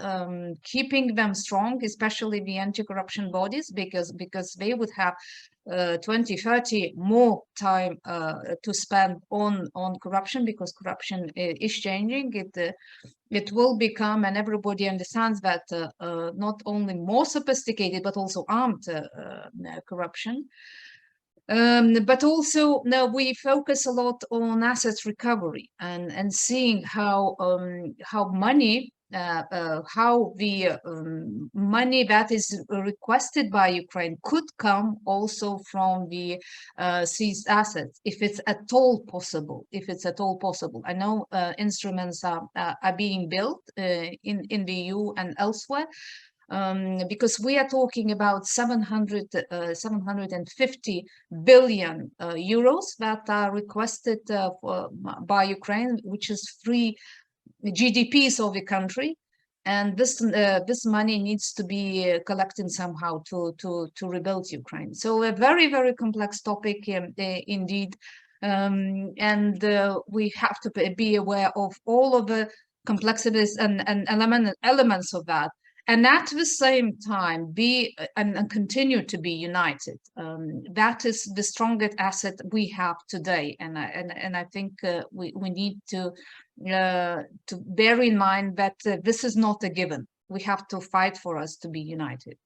keeping them strong, especially the anti-corruption bodies, because they would have 20, 30 more time to spend on corruption, because corruption is changing. It will become, and everybody understands that, not only more sophisticated, but also armed corruption. But also now we focus a lot on assets recovery and seeing how money, how the money that is requested by Ukraine could come also from the seized assets, if it's at all possible. I know instruments are being built in the EU and elsewhere. Because we are talking about 750 billion euros that are requested by Ukraine, which is 3 GDPs of the country, and this money needs to be collected somehow to rebuild Ukraine. So a very, very complex topic indeed, and we have to be aware of all of the complexities and elements of that. And at the same time, be and continue to be united. That is the strongest asset we have today, and I think we need to bear in mind that this is not a given. We have to fight for us to be united.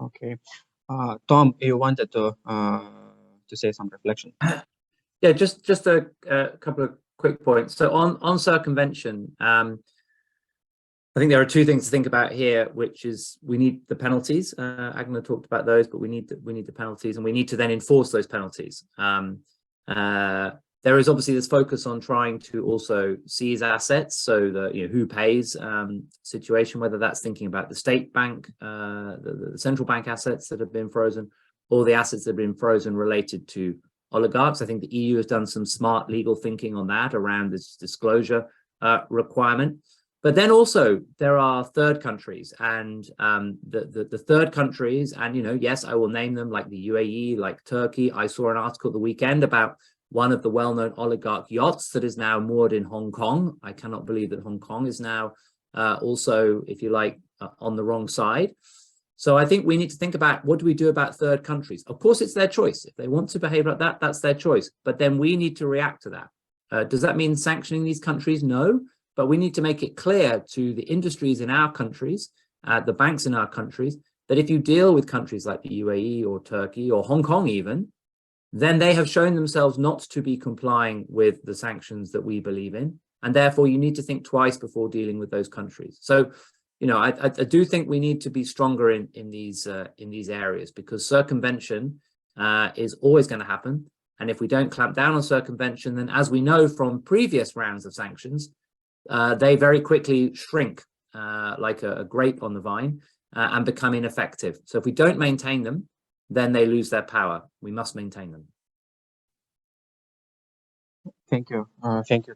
Okay, Tom, you wanted to say some reflection. Yeah, just a couple of quick points. So on circumvention, I think there are 2 things to think about here, which is we need the penalties. Agna talked about those, but we need the penalties, and we need to then enforce those penalties. There is obviously this focus on trying to also seize assets, so that who pays situation, whether that's thinking about the state bank, the central bank assets that have been frozen, or the assets that have been frozen related to oligarchs. I think the EU has done some smart legal thinking on that around this disclosure requirement. But then also there are third countries, and the third countries, and yes, I will name them, like the UAE, like Turkey. I saw an article the weekend about one of the well-known oligarch yachts that is now moored in Hong Kong. I cannot believe that Hong Kong is now also, if you like, on the wrong side. So I think we need to think about, what do we do about third countries? Of course, it's their choice. If they want to behave like that, that's their choice. But then we need to react to that. Does that mean sanctioning these countries? No. But we need to make it clear to the industries in our countries, the banks in our countries, that if you deal with countries like the UAE or Turkey or Hong Kong even, then they have shown themselves not to be complying with the sanctions that we believe in. And therefore, you need to think twice before dealing with those countries. So, I do think we need to be stronger in these areas, because circumvention is always going to happen. And if we don't clamp down on circumvention, then as we know from previous rounds of sanctions, they very quickly shrink like a grape on the vine and become ineffective. So if we don't maintain them, then they lose their power. We must maintain them. Thank you,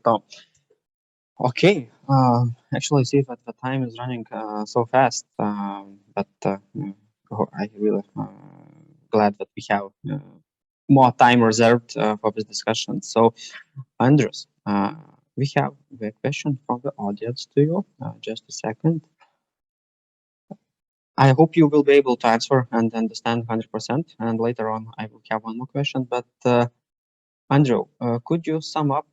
Tom. Okay, actually, I see that the time is running so fast, but I really glad that we have more time reserved for this discussion. So, Andrews, we have the question from the audience to you. Just a second. I hope you will be able to answer and understand 100%. And later on, I will have one more question. But Andrew, could you sum up,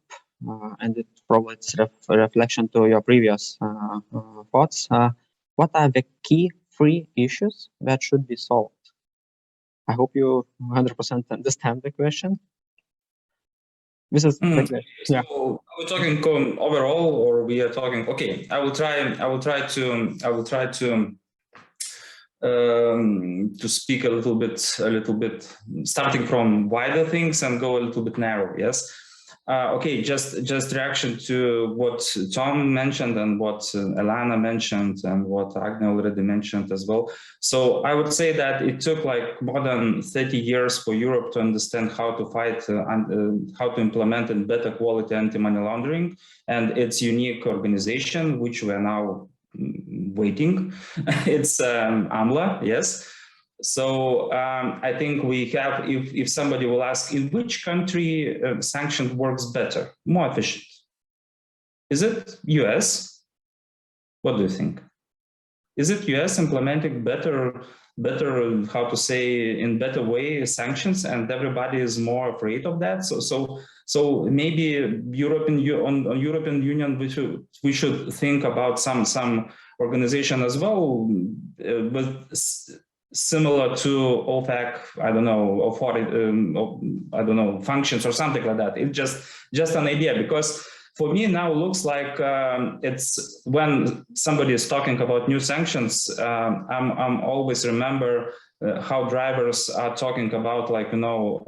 and it probably it's a reflection to your previous thoughts, what are the key 3 issues that should be solved? I hope you 100% understand the question. This is like that. Yeah. So are we talking overall, or we are talking? Okay, I will try to speak a little bit, starting from wider things and go a little bit narrow. Yes. Okay, just reaction to what Tom mentioned and what Elana mentioned and what Agnes already mentioned as well. So I would say that it took like more than 30 years for Europe to understand how to fight and how to implement a better quality anti-money laundering and its unique organization, which we are now waiting. It's AMLA, yes. So I think we have, if somebody will ask, in which country sanction works better, more efficient? Is it US? What do you think? Is it US implementing better, how to say, in better way sanctions, and everybody is more afraid of that? So maybe European Union, we should think about some organization as well, with similar to OFAC, I don't know, I don't know, functions or something like that. It's just an idea, because for me now looks like it's when somebody is talking about new sanctions, I'm always remember how drivers are talking about, like, you know,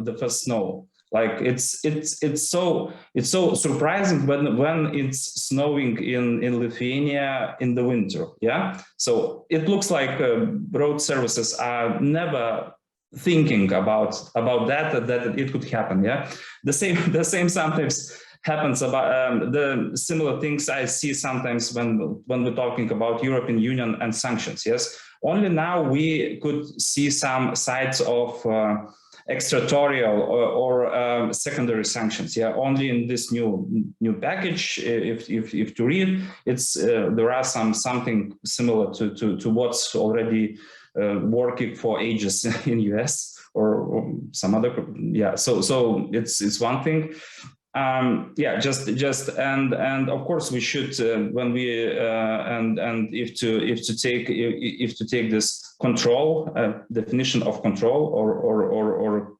the first snow. Like it's so surprising when it's snowing in Lithuania in the winter. Yeah, so it looks like road services are never thinking about that it could happen. Yeah, the same sometimes happens about the similar things I see sometimes when we're talking about European Union and sanctions. Yes, only now we could see some sides of extraterritorial or secondary sanctions. Yeah, only in this new package, if to read, it's there are something similar to what's already working for ages in US or some other. Yeah, so it's one thing. Yeah, just and of course we should when we and if to take this control definition of control or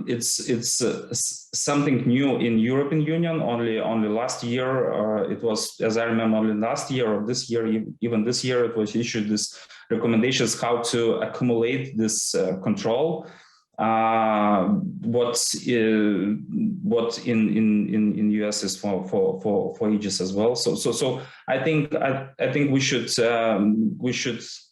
it's something new in European Union. Only last year it was, as I remember, only last year or this year, even this year, it was issued this recommendations how to accumulate this control. What in US is for ages as well. So I think we should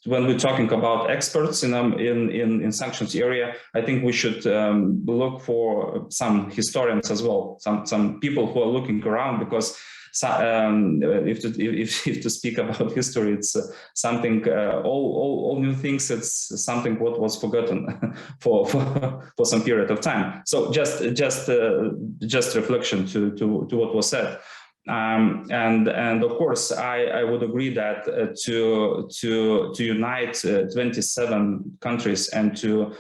when we're talking about experts in sanctions area, I think we should look for some historians as well, some people who are looking around, because if to speak about history, it's something all new things. It's something what was forgotten for some period of time. So just reflection to what was said. And of course, I would agree that to unite 27 countries and to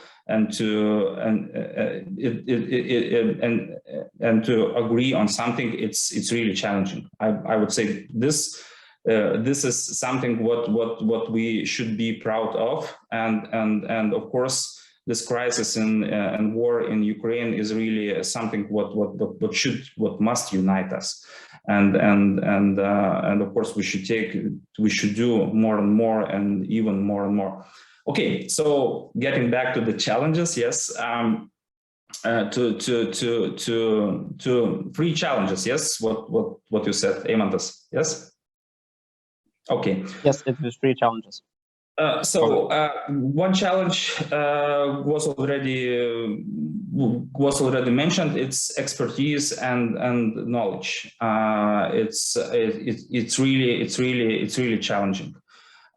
agree on something, it's really challenging. I would say this is something what we should be proud of, and of course this crisis and war in Ukraine is really something what must unite us, and of course we should do more and more and even more and more. Okay, so getting back to the challenges, yes, to three challenges, yes, what you said, Eimantas, yes. Okay. Yes, it was three challenges. One challenge was already mentioned. It's expertise and knowledge. It's really challenging.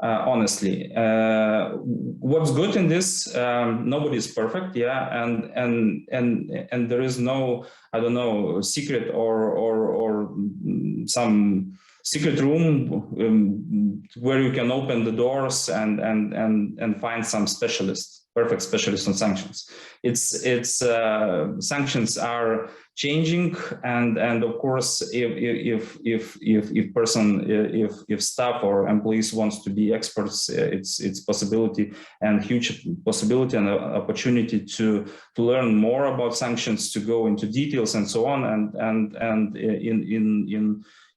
Honestly, what's good in this? Nobody is perfect, yeah, and there is no, I don't know, secret or some secret room where you can open the doors and find some specialists. perfect specialist on sanctions. Sanctions are changing, and of course, if staff or employees wants to be experts, it's possibility and huge possibility and opportunity to learn more about sanctions, to go into details and so on, and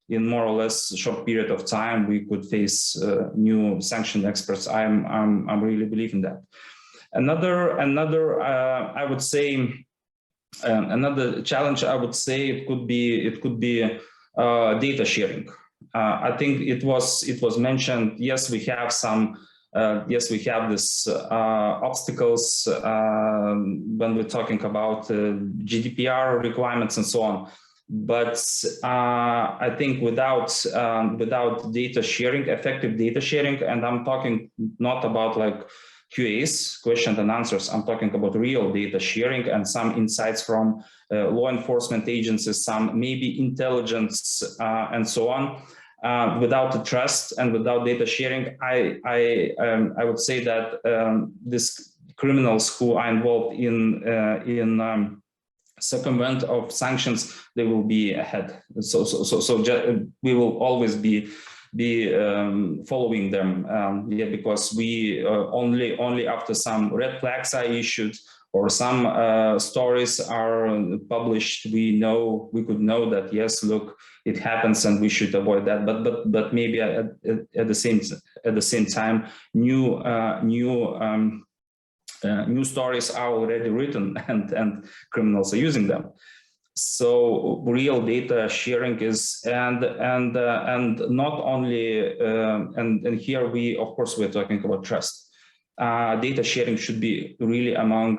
in more or less short period of time we could face new sanction experts. I'm really believing that. Another I would say another challenge, I would say, it could be data sharing. I think it was mentioned. Yes, we have some. Yes, we have this obstacles when we're talking about GDPR requirements and so on. But I think without data sharing, effective data sharing, and I'm talking not about like QAs, questions and answers, I'm talking about real data sharing and some insights from law enforcement agencies, some maybe intelligence and so on. Without the trust and without data sharing, I would say that these criminals who are involved in circumvent of sanctions, they will be ahead. So we will always be following them, yeah, because we only after some red flags are issued or some stories are published, we could know that yes, look, it happens and we should avoid that. But maybe at the same time, new stories are already written and criminals are using them. So real data sharing is and not only and here we, of course, we're talking about trust. Data sharing should be really among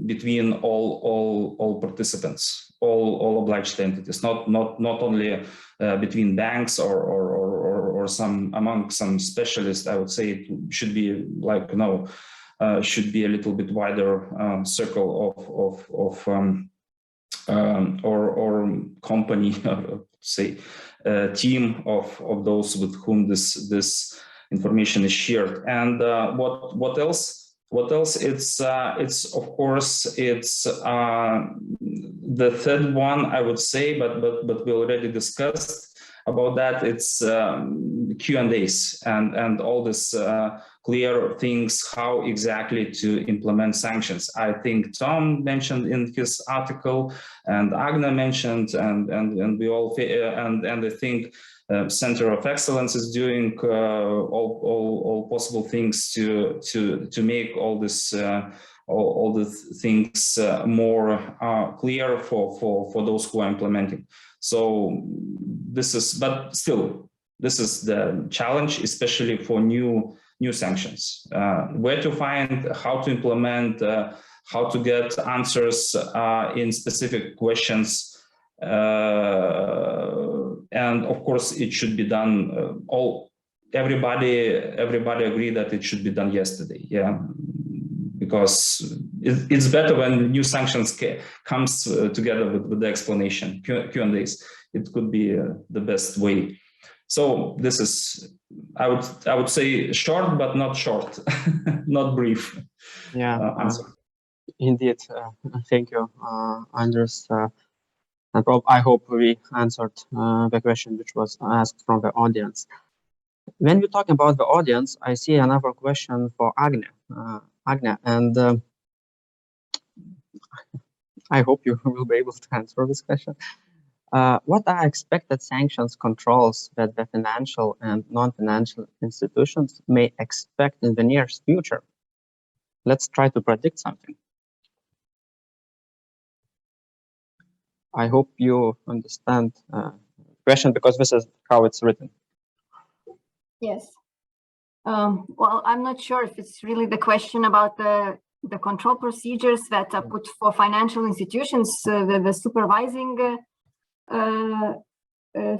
between all participants, all obliged entities, not only between banks or some among some specialists. I would say it should be like should be a little bit wider circle of or company, say, team of those with whom this information is shared. And what else? It's of course it's the third one, I would say, but we already discussed about that. It's Q&As and all this clear things how exactly to implement sanctions. I think Tom mentioned in his article, and Agna mentioned, and we all and I think Center of Excellence is doing all possible things to make all this all the things more clear for those who are implementing. So this is, but still, this is the challenge, especially for new sanctions. Where to find, how to implement, how to get answers in specific questions, and of course it should be done. Everybody agree that it should be done yesterday. Yeah. Because it's better when new sanctions comes together with the explanation, Q&As. It could be the best way. So this is, I would say, short but not short, not brief. Yeah, answer. Indeed. Thank you, Anders. And I hope we answered the question which was asked from the audience. When we talk about the audience, I see another question for Agna. And I hope you will be able to answer this question. What are expected sanctions controls that the financial and non-financial institutions may expect in the near future? Let's try to predict something. I hope you understand the question, because this is how it's written. Yes. Well, I'm not sure if it's really the question about the control procedures that are put for financial institutions, the supervising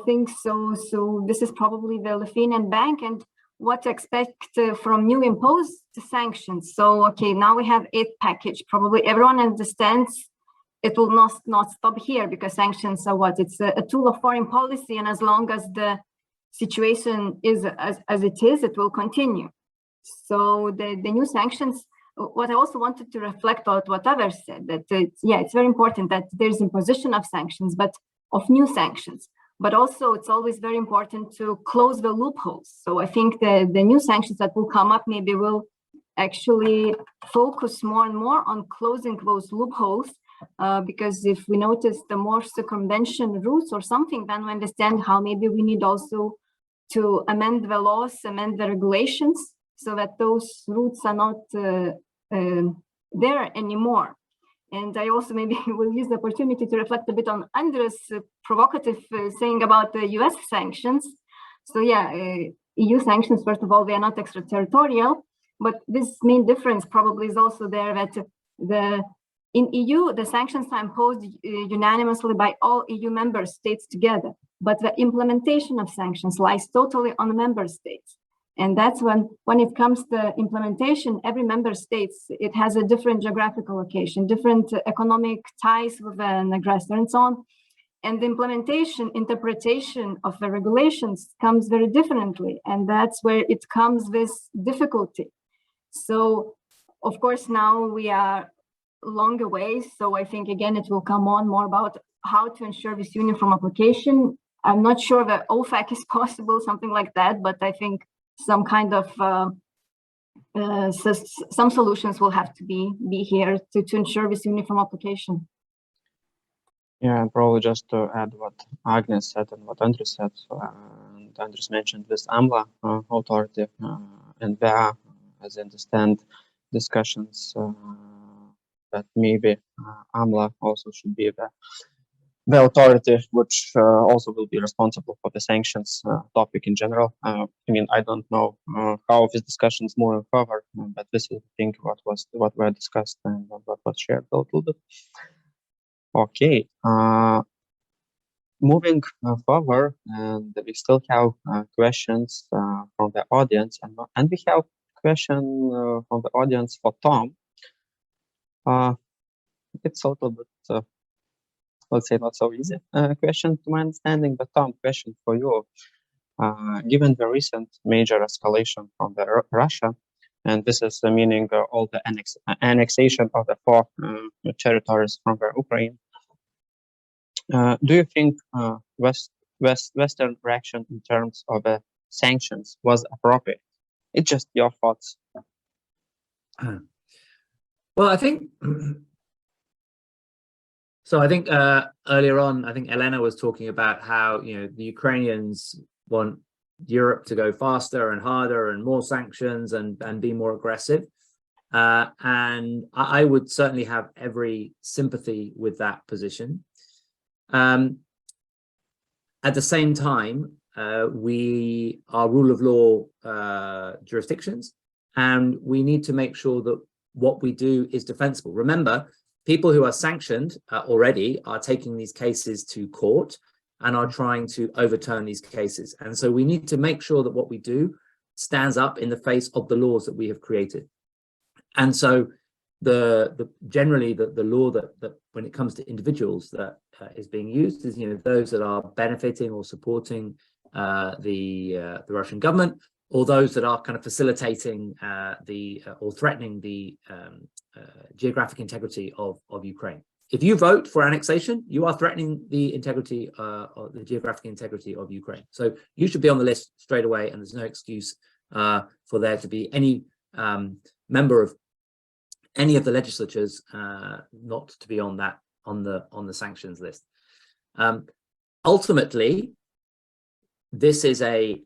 things. So this is probably the Lithuanian bank and what to expect from new imposed sanctions. So, okay, now we have 8th package. Probably everyone understands it will not stop here, because sanctions are what? It's a tool of foreign policy, and as long as the situation is as it is, it will continue. So the new sanctions what I also wanted to reflect on what others said, that it's very important that there's imposition of sanctions, but of new sanctions. But also it's always very important to close the loopholes. So I think the new sanctions that will come up maybe will actually focus more and more on closing those loopholes, because if we notice the more circumvention routes or something, then we understand how maybe we need also to amend the laws, amend the regulations, so that those routes are not there anymore. And I also maybe will use the opportunity to reflect a bit on Andres' provocative saying about the US sanctions. So yeah, EU sanctions, first of all, they are not extraterritorial, but this main difference probably is also there that in EU, the sanctions are imposed unanimously by all EU member states together, but the implementation of sanctions lies totally on the member states. And that's when it comes to implementation, every member states, it has a different geographical location, different economic ties with an aggressor and so on. And the implementation, interpretation of the regulations comes very differently. And that's where it comes with difficulty. So, of course, now we are long away. So I think, again, it will come on more about how to ensure this uniform application. I'm not sure that OFAC is possible, something like that, but I think some kind of some solutions will have to be here to ensure this uniform application. Yeah, and probably just to add what Agnes said and what Andres said. So, and Andres mentioned this AMLA authority, and there, as I understand, discussions that maybe AMLA also should be the authority which also will be responsible for the sanctions topic in general. I mean, I don't know how this discussion is moving forward, but this is, I think, what were discussed and what was shared a little bit. Okay, moving forward, and we still have questions from the audience, and we have question from the audience for Tom. It's a little bit let's say not so easy question to my understanding, but Tom, question for you. Given the recent major escalation from Russia, and this is meaning all the annexation of the 4 territories from Ukraine, do you think Western reaction in terms of sanctions was appropriate? It's just your thoughts. Well, I think so. I think earlier on, I think Elena was talking about how the Ukrainians want Europe to go faster and harder and more sanctions and be more aggressive. And I would certainly have every sympathy with that position. At the same time, we are rule of law jurisdictions, and we need to make sure that what we do is defensible. Remember, people who are sanctioned already are taking these cases to court and are trying to overturn these cases. And so we need to make sure that what we do stands up in the face of the laws that we have created. And so generally the law that when it comes to individuals that is being used is those that are benefiting or supporting the Russian government, or those that are kind of facilitating or threatening the geographic integrity of Ukraine. If you vote for annexation, you are threatening the integrity or the geographic integrity of Ukraine. So you should be on the list straight away, and there's no excuse for there to be any member of any of the legislatures not to be on the sanctions list. Ultimately, this is a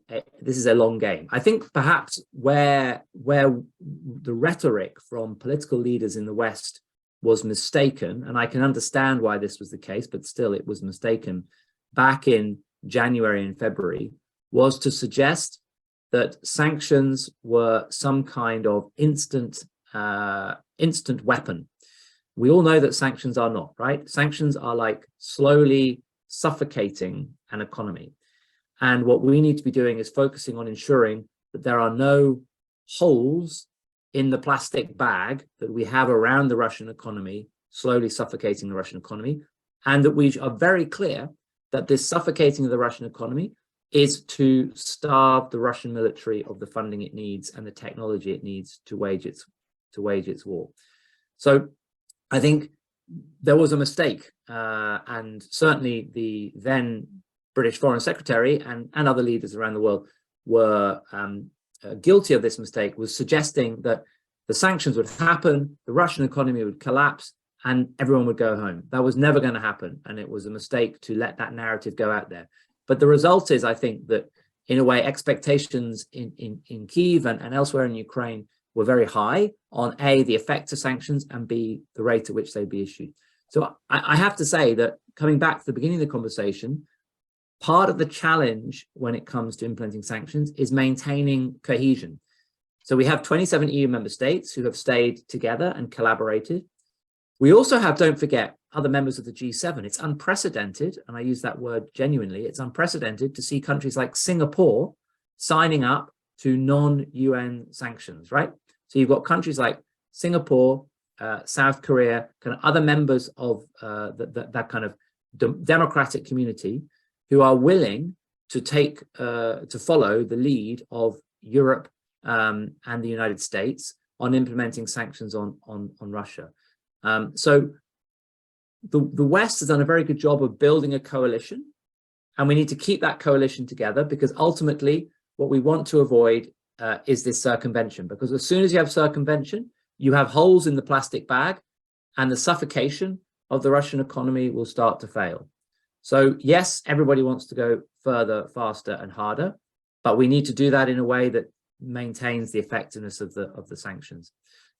long game. I think perhaps where the rhetoric from political leaders in the West was mistaken, and I can understand why this was the case, but still it was mistaken back in January and February, was to suggest that sanctions were some kind of instant weapon. We all know that sanctions are not, right? Sanctions are like slowly suffocating an economy. And what we need to be doing is focusing on ensuring that there are no holes in the plastic bag that we have around the Russian economy, slowly suffocating the Russian economy, and that we are very clear that this suffocating of the Russian economy is to starve the Russian military of the funding it needs and the technology it needs to wage its to wage its war. So I think there was a mistake, and certainly the then British Foreign Secretary and other leaders around the world were guilty of this mistake, was suggesting that the sanctions would happen, the Russian economy would collapse, and everyone would go home. That was never going to happen, and it was a mistake to let that narrative go out there. But the result is, I think, that in a way, expectations in Kyiv and elsewhere in Ukraine were very high on A, the effect of sanctions, and B, the rate at which they'd be issued. So I have to say that, coming back to the beginning of the conversation, part of the challenge when it comes to implementing sanctions is maintaining cohesion. So we have 27 EU member states who have stayed together and collaborated. We also have, don't forget, other members of the G7. It's unprecedented, and I use that word genuinely, it's unprecedented to see countries like Singapore signing up to non-UN sanctions, right? So you've got countries like Singapore, South Korea, kind of other members of that kind of democratic community who are willing to take, to follow the lead of Europe and the United States on implementing sanctions on Russia. So the West has done a very good job of building a coalition, and we need to keep that coalition together, because ultimately what we want to avoid is this circumvention, because as soon as you have circumvention, you have holes in the plastic bag, and the suffocation of the Russian economy will start to fail. So yes, everybody wants to go further, faster and harder, but we need to do that in a way that maintains the effectiveness of the sanctions.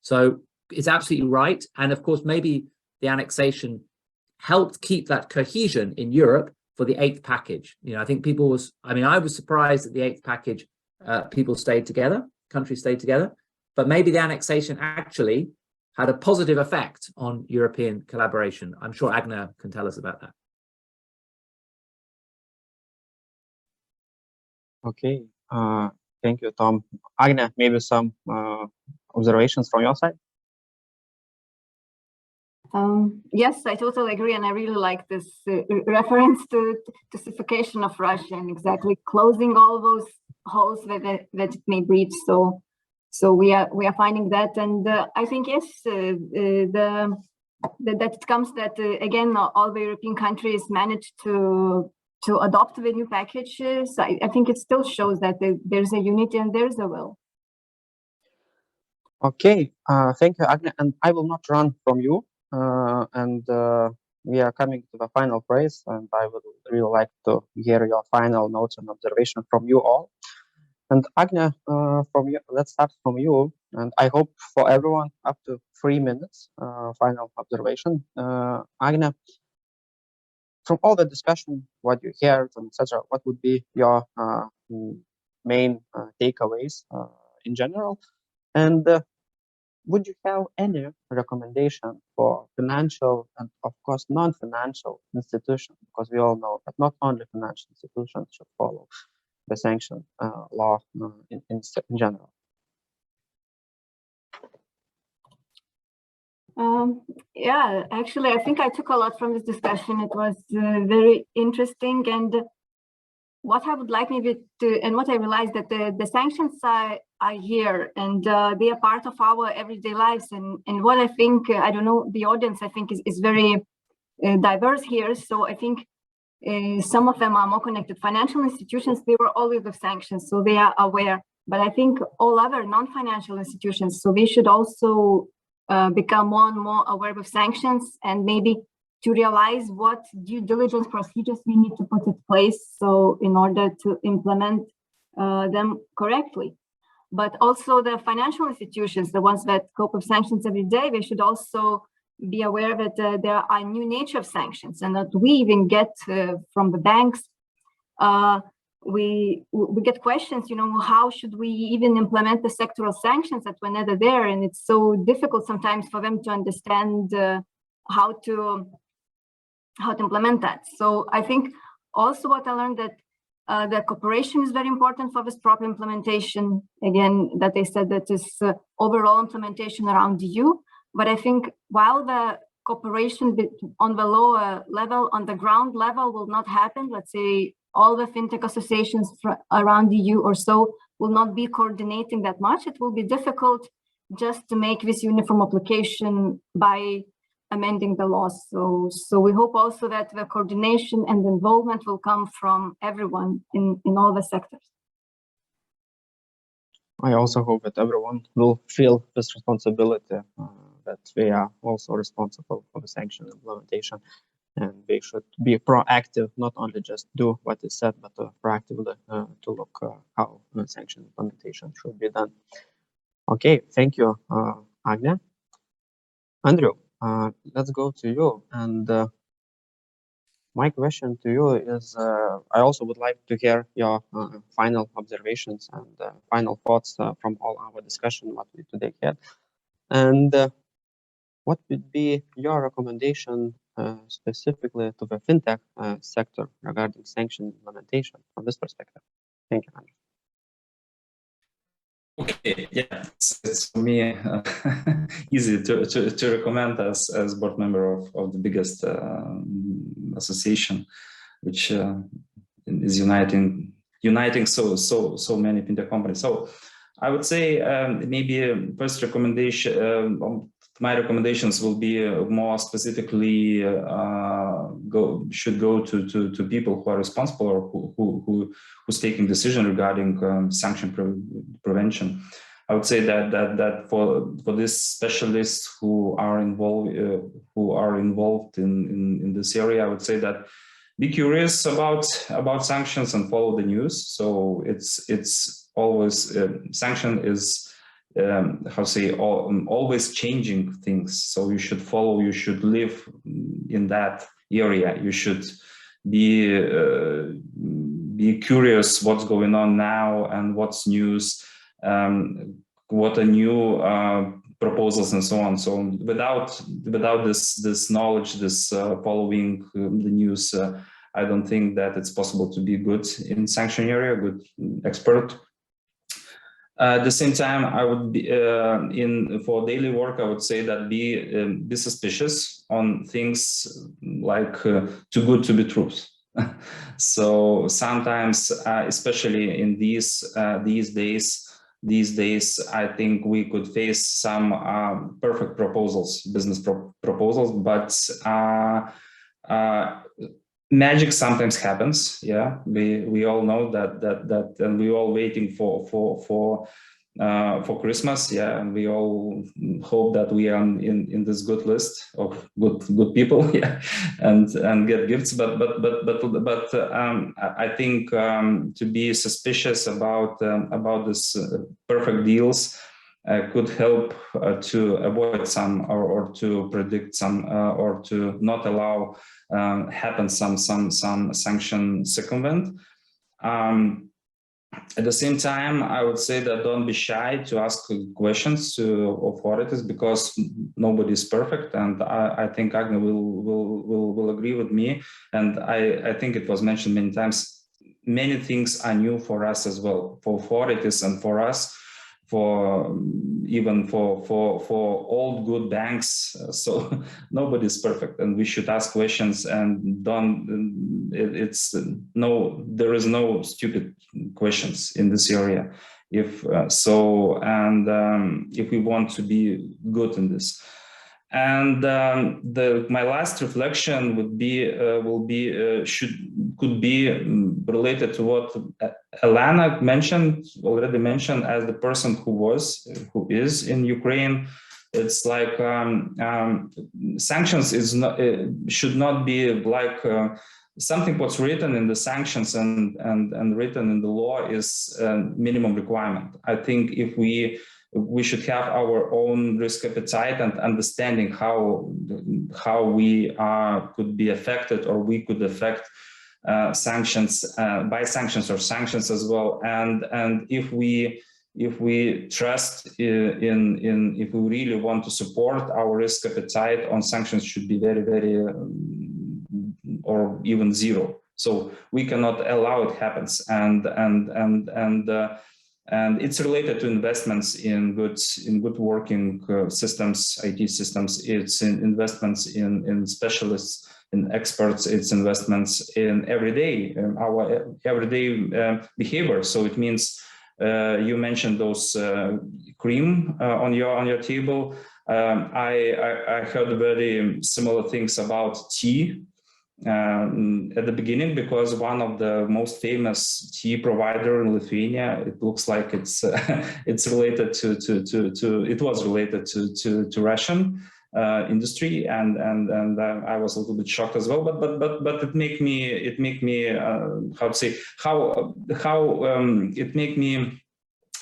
So it's absolutely right. And of course, maybe the annexation helped keep that cohesion in Europe for the 8th package. You know, I think I was surprised that the 8th package, people stayed together, countries stayed together, but maybe the annexation actually had a positive effect on European collaboration. I'm sure Agna can tell us about that. Okay, thank you, Tom. Agna, maybe some observations from your side? Yes, I totally agree, and I really like this reference to suffocation of Russia and exactly closing all those holes that it may breach. So we are finding that, and I think yes, that it comes that again all the European countries managed to adopt the new packages. I think it still shows that there's a unity and there's a will. Okay, thank you, Agna, and I will not run from you. We are coming to the final phrase, and I would really like to hear your final notes and observation from you all. And Agna, from you, let's start from you. And I hope for everyone up to 3 minutes, final observation. Agna, from all the discussion, what you heard, and etc., what would be your main takeaways in general? And would you have any recommendation for financial and, of course, non-financial institutions? Because we all know that not only financial institutions should follow the sanction law in general. Yeah, actually, I think I took a lot from this discussion. It was very interesting, and what I would like maybe to, and what I realized that the sanctions are here, and they are part of our everyday lives. And what I think, I don't know, the audience, I think is very diverse here. So I think some of them are more connected. Financial institutions, they were always with sanctions, so they are aware. But I think all other non-financial institutions, so they should also become more and more aware of sanctions, and maybe to realize what due diligence procedures we need to put in place, so in order to implement them correctly. But also the financial institutions, the ones that cope with sanctions every day, they should also be aware that there are new nature of sanctions, and that we even get from the banks, we get questions, you know, how should we even implement the sectoral sanctions that were never there? And it's so difficult sometimes for them to understand how to implement that. So I think also what I learned that the cooperation is very important for this proper implementation. Again, that they said that is overall implementation around the EU. But I think while the cooperation on the lower level, on the ground level will not happen, let's say all the fintech associations around the EU or so will not be coordinating that much, it will be difficult just to make this uniform application by amending the laws. So we hope also that the coordination and involvement will come from everyone in all the sectors. I also hope that everyone will feel this responsibility, that they are also responsible for the sanction implementation, and they should be proactive, not only just do what is said, but proactively to look how sanction implementation should be done. Okay, thank you, Agne. Andrew, let's go to you. And my question to you is, I also would like to hear your final observations and final thoughts from all our discussion what we today had. And what would be your recommendation specifically to the fintech sector regarding sanction implementation from this perspective? Thank you, Andrew. Okay, yeah, it's for me easy to recommend as board member of the biggest association, which is uniting so many fintech companies. So I would say maybe first recommendation. My recommendations will be more specifically should go to people who are responsible or who's taking decision regarding sanction prevention. I would say that for these specialists who are involved in this area, I would say that be curious about sanctions and follow the news. So it's always sanction is always changing things. So you should follow, you should live in that area. You should be curious what's going on now and what's news, what are new proposals and so on. So without this knowledge, this following the news, I don't think that it's possible to be good in sanction area, good expert. At the same time, I would be for daily work, I would say that be suspicious on things like too good to be truth. So sometimes, especially in these days, I think we could face some perfect proposals, business proposals, but magic sometimes happens. Yeah, we all know that, and we all waiting for Christmas. Yeah, and we all hope that we are in this good list of good people. Yeah, and get gifts. But I think to be suspicious about this perfect deals could help to avoid some or to predict some or to not allow happen some sanction circumvent. At the same time, I would say that don't be shy to ask questions to authorities, because nobody is perfect, and I think Agne will agree with me. And I think it was mentioned many times. Many things are new for us as well, for authorities and for us, for even for old good banks. So nobody is perfect, and we should ask questions, and there is no stupid questions in this area. If if we want to be good in this. And my last reflection could be related to what Elena already mentioned as the person who is in Ukraine. It's like sanctions should not be like something what's written in the sanctions and written in the law is minimum requirement. I think if we should have our own risk appetite and understanding how we could be affected, or we could affect sanctions by sanctions or sanctions as well. And if we trust in if we really want to support our risk appetite on sanctions, should be very, very or even zero. So we cannot allow it happens. And it's related to investments in good working systems, IT systems. It's in investments in specialists, in experts. It's investments in our everyday behavior. So it means You mentioned those cream on your table. I heard very similar things about tea at the beginning, because one of the most famous tea provider in Lithuania, it looks like it's it's related to it was related to Russian industry, and I was a little bit shocked as well. But it make me how to say how it make me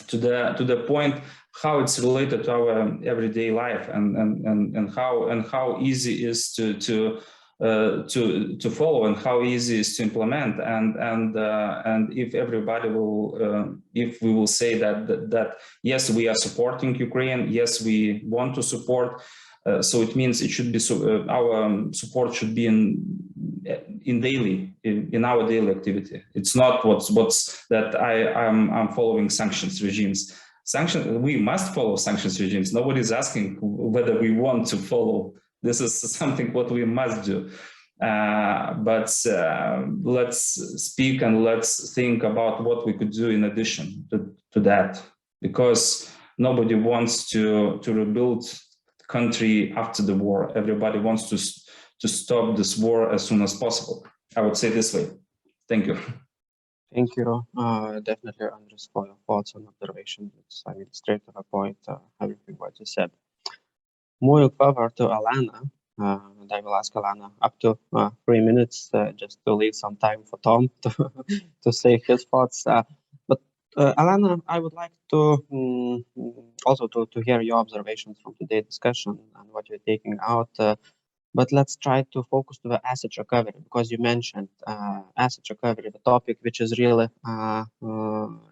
to the point how it's related to our everyday life, and how easy is to follow, and how easy is to implement, and if everybody will if we will say that yes, we are supporting Ukraine, yes, we want to support, so it means it should be our support should be in our daily activity. It's not what's that I'm following sanctions regimes. We must follow sanctions regimes. Nobody's asking whether we want to follow. This is something what we must do. But let's speak and let's think about what we could do in addition to that, because nobody wants to rebuild the country after the war. Everybody wants to stop this war as soon as possible. I would say this way. Thank you. Thank you. Definitely, Andres, for your thoughts and observations. I mean, straight to the point, everything what you said. Moving forward to Alana, and I will ask Alana up to 3 minutes, just to leave some time for Tom to say his thoughts. But Alana, I would like to also to hear your observations from today's discussion and what you're taking out. But let's try to focus to the asset recovery, because you mentioned asset recovery, the topic which is really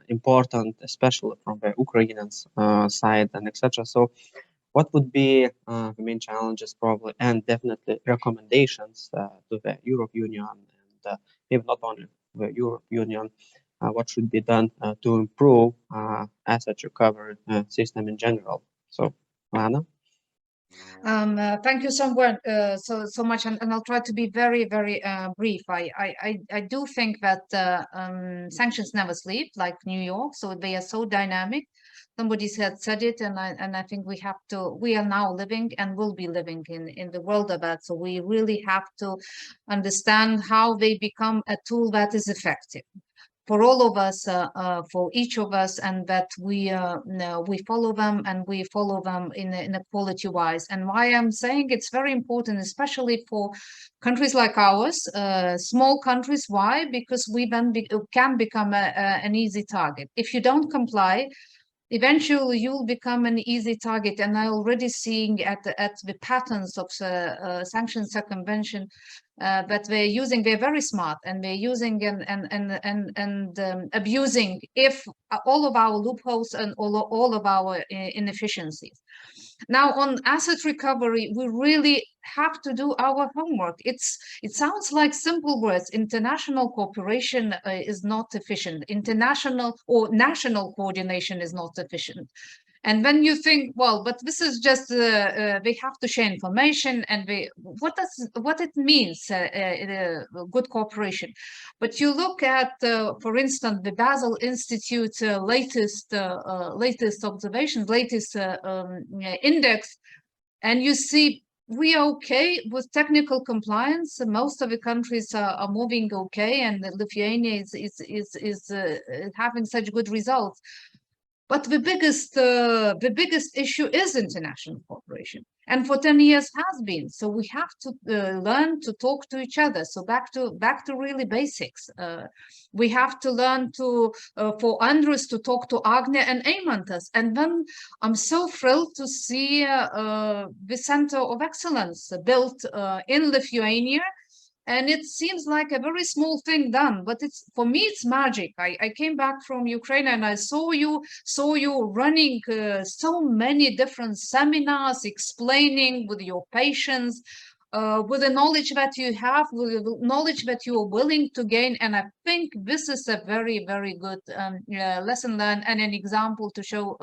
important, especially from the Ukrainians side and etc. So what would be the main challenges probably, and definitely recommendations to the Europe Union, and if not only the Europe Union, what should be done to improve asset recovery system in general? So, Lana? Thank you so much, and I'll try to be very brief. I do think that sanctions never sleep, like New York, so they are so dynamic. Somebody said it, and I think we are now living and will be living in the world of that. So we really have to understand how they become a tool that is effective for all of us, for each of us, and that we follow them, and we follow them in a quality wise. And why I'm saying it's very important, especially for countries like ours, small countries. Why? Because we then can become an easy target. If you don't comply, eventually you'll become an easy target. And I already seeing at the patterns of sanctions circumvention that they're using. They're very smart, and they're using and abusing all of our loopholes and all of our inefficiencies. Now, on asset recovery, we really have to do our homework. It sounds like simple words. International cooperation is not efficient. International or national coordination is not efficient. And when you think, well, but this is just they have to share information, and what it means good cooperation. But you look at, for instance, the Basel Institute latest observations, latest index, and you see we are okay with technical compliance. Most of the countries are moving okay, and Lithuania is having such good results. But the biggest issue is international cooperation, and for 10 years has been. So we have to learn to talk to each other. So back to really basics. We have to learn for Andres to talk to Agne and Eimantas. And then I'm so thrilled to see the Center of Excellence built in Lithuania. And it seems like a very small thing done, but for me it's magic. I came back from Ukraine, and I saw you running so many different seminars, explaining with your patients with the knowledge that you have, with the knowledge that you are willing to gain. And I think this is a very, very good lesson learned and an example to show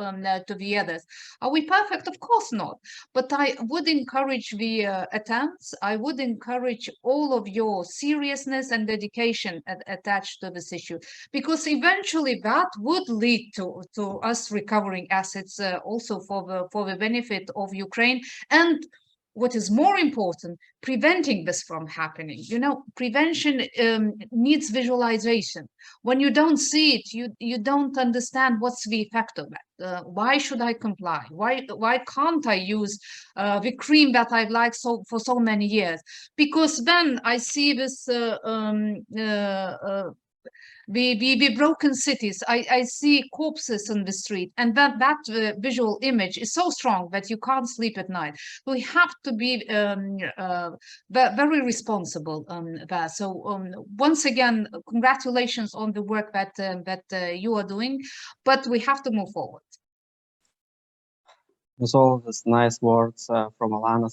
to the others. Are we perfect? Of course not. But I would encourage the attempts. I would encourage all of your seriousness and dedication attached to this issue, because eventually that would lead to us recovering assets also for the benefit of Ukraine, and what is more important, preventing this from happening. You know, prevention needs visualization. When you don't see it, you don't understand what's the effect of that. Why should I comply? Why can't I use the cream that I've liked for so many years? Because then I see this the broken cities. I see corpses in the street, and that visual image is so strong that you can't sleep at night. We have to be very responsible there. So once again, congratulations on the work that you are doing, but we have to move forward. With all these nice words from Alana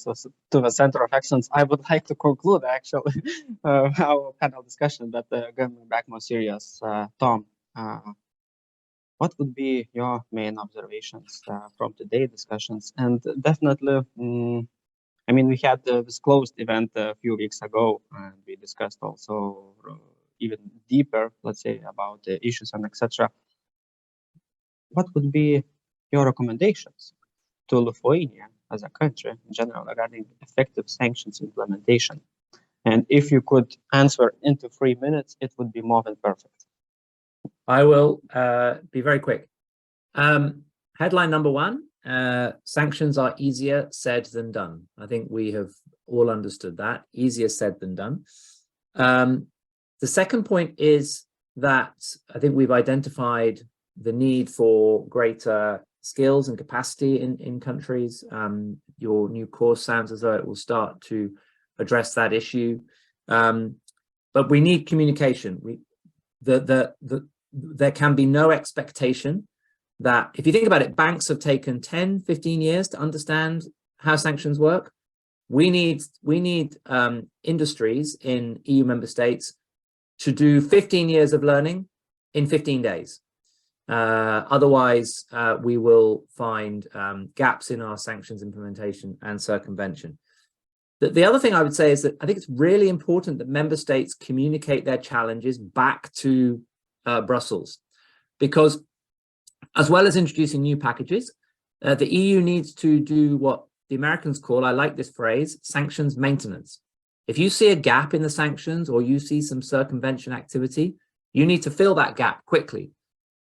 to the Center of Excellence, I would like to conclude actually our panel discussion, but going back more serious. Tom, what would be your main observations from today's discussions? And definitely, I mean, we had this closed event a few weeks ago, and we discussed also even deeper, let's say, about the issues and etc. What would be your recommendations to Lithuania as a country in general regarding effective sanctions implementation? And if you could answer into 3 minutes, it would be more than perfect. I will be very quick. Headline number one, sanctions are easier said than done. I think we have all understood that. Easier said than done. The second point is that I think we've identified the need for greater skills and capacity in countries. Your new course sounds as though it will start to address that issue. But we need communication. There can be no expectation that, if you think about it, banks have taken 10, 15 years to understand how sanctions work. We need industries in EU member states to do 15 years of learning in 15 days. Otherwise, we will find gaps in our sanctions implementation and circumvention. The other thing I would say is that I think it's really important that member states communicate their challenges back to Brussels, because as well as introducing new packages, the EU needs to do what the Americans call, I like this phrase, sanctions maintenance. If you see a gap in the sanctions or you see some circumvention activity, you need to fill that gap quickly.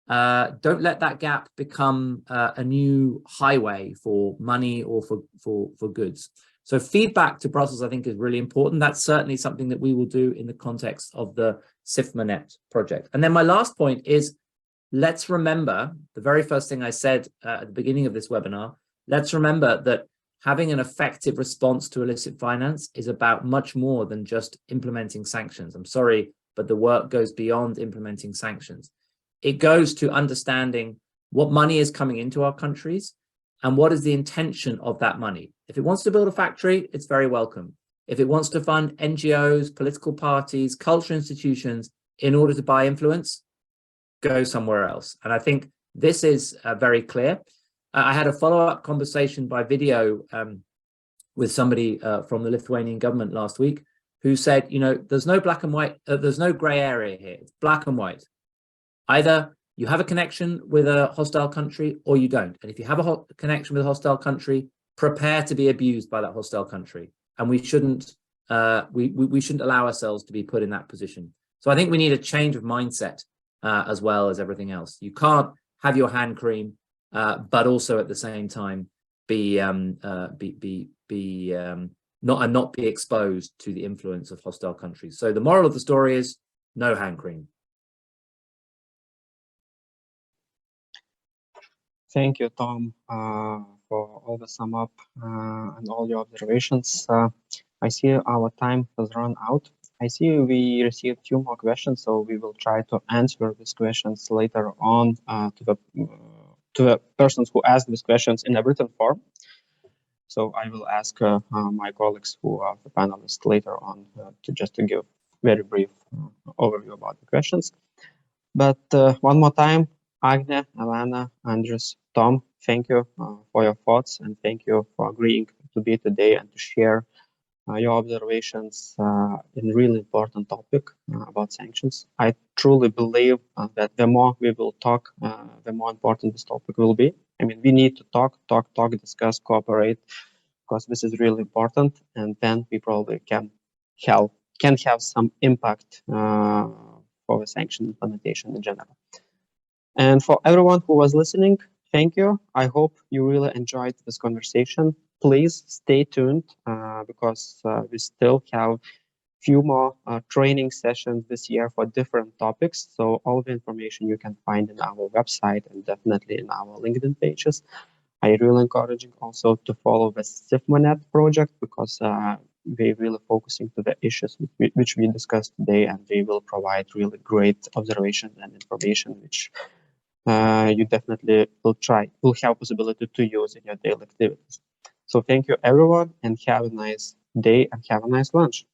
Don't let that gap become a new highway for money or for goods. So feedback to Brussels, I think, is really important. That's certainly something that we will do in the context of the SIFMANET project. And then my last point is, let's remember the very first thing I said at the beginning of this webinar. Let's remember that having an effective response to illicit finance is about much more than just implementing sanctions. I'm sorry, but the work goes beyond implementing sanctions. It goes to understanding what money is coming into our countries and what is the intention of that money. If it wants to build a factory, it's very welcome. If it wants to fund NGOs, political parties, cultural institutions in order to buy influence, go somewhere else. And I think this is very clear. I had a follow-up conversation by video with somebody from the Lithuanian government last week who said, you know, there's no black and white, there's no gray area here. It's black and white. Either you have a connection with a hostile country or you don't. And if you have a connection with a hostile country, prepare to be abused by that hostile country. And we shouldn't we shouldn't allow ourselves to be put in that position. So I think we need a change of mindset as well as everything else. You can't have your hand cream, but also at the same time not be exposed to the influence of hostile countries. So the moral of the story is no hand cream. Thank you, Tom, for all the sum up and all your observations. I see our time has run out. I see we received 2 more questions, so we will try to answer these questions later on to the persons who asked these questions in a written form. So I will ask my colleagues who are the panelists later on to give very brief overview about the questions. But one more time, Agne, Alana, Andres, Tom, thank you for your thoughts, and thank you for agreeing to be today and to share your observations in really important topic about sanctions. I truly believe that the more we will talk, the more important this topic will be. I mean, we need to talk, discuss, cooperate, because this is really important, and then we probably can have some impact for the sanction implementation in general. And for everyone who was listening, thank you. I hope you really enjoyed this conversation. Please stay tuned because we still have few more training sessions this year for different topics. So all the information you can find in our website and definitely in our LinkedIn pages. I really encouraging also to follow the SIFMANET project because we're really focusing to the issues which we discussed today, and they will provide really great observations and information which you definitely will have possibility to use in your daily activities. So thank you everyone, and have a nice day and have a nice lunch.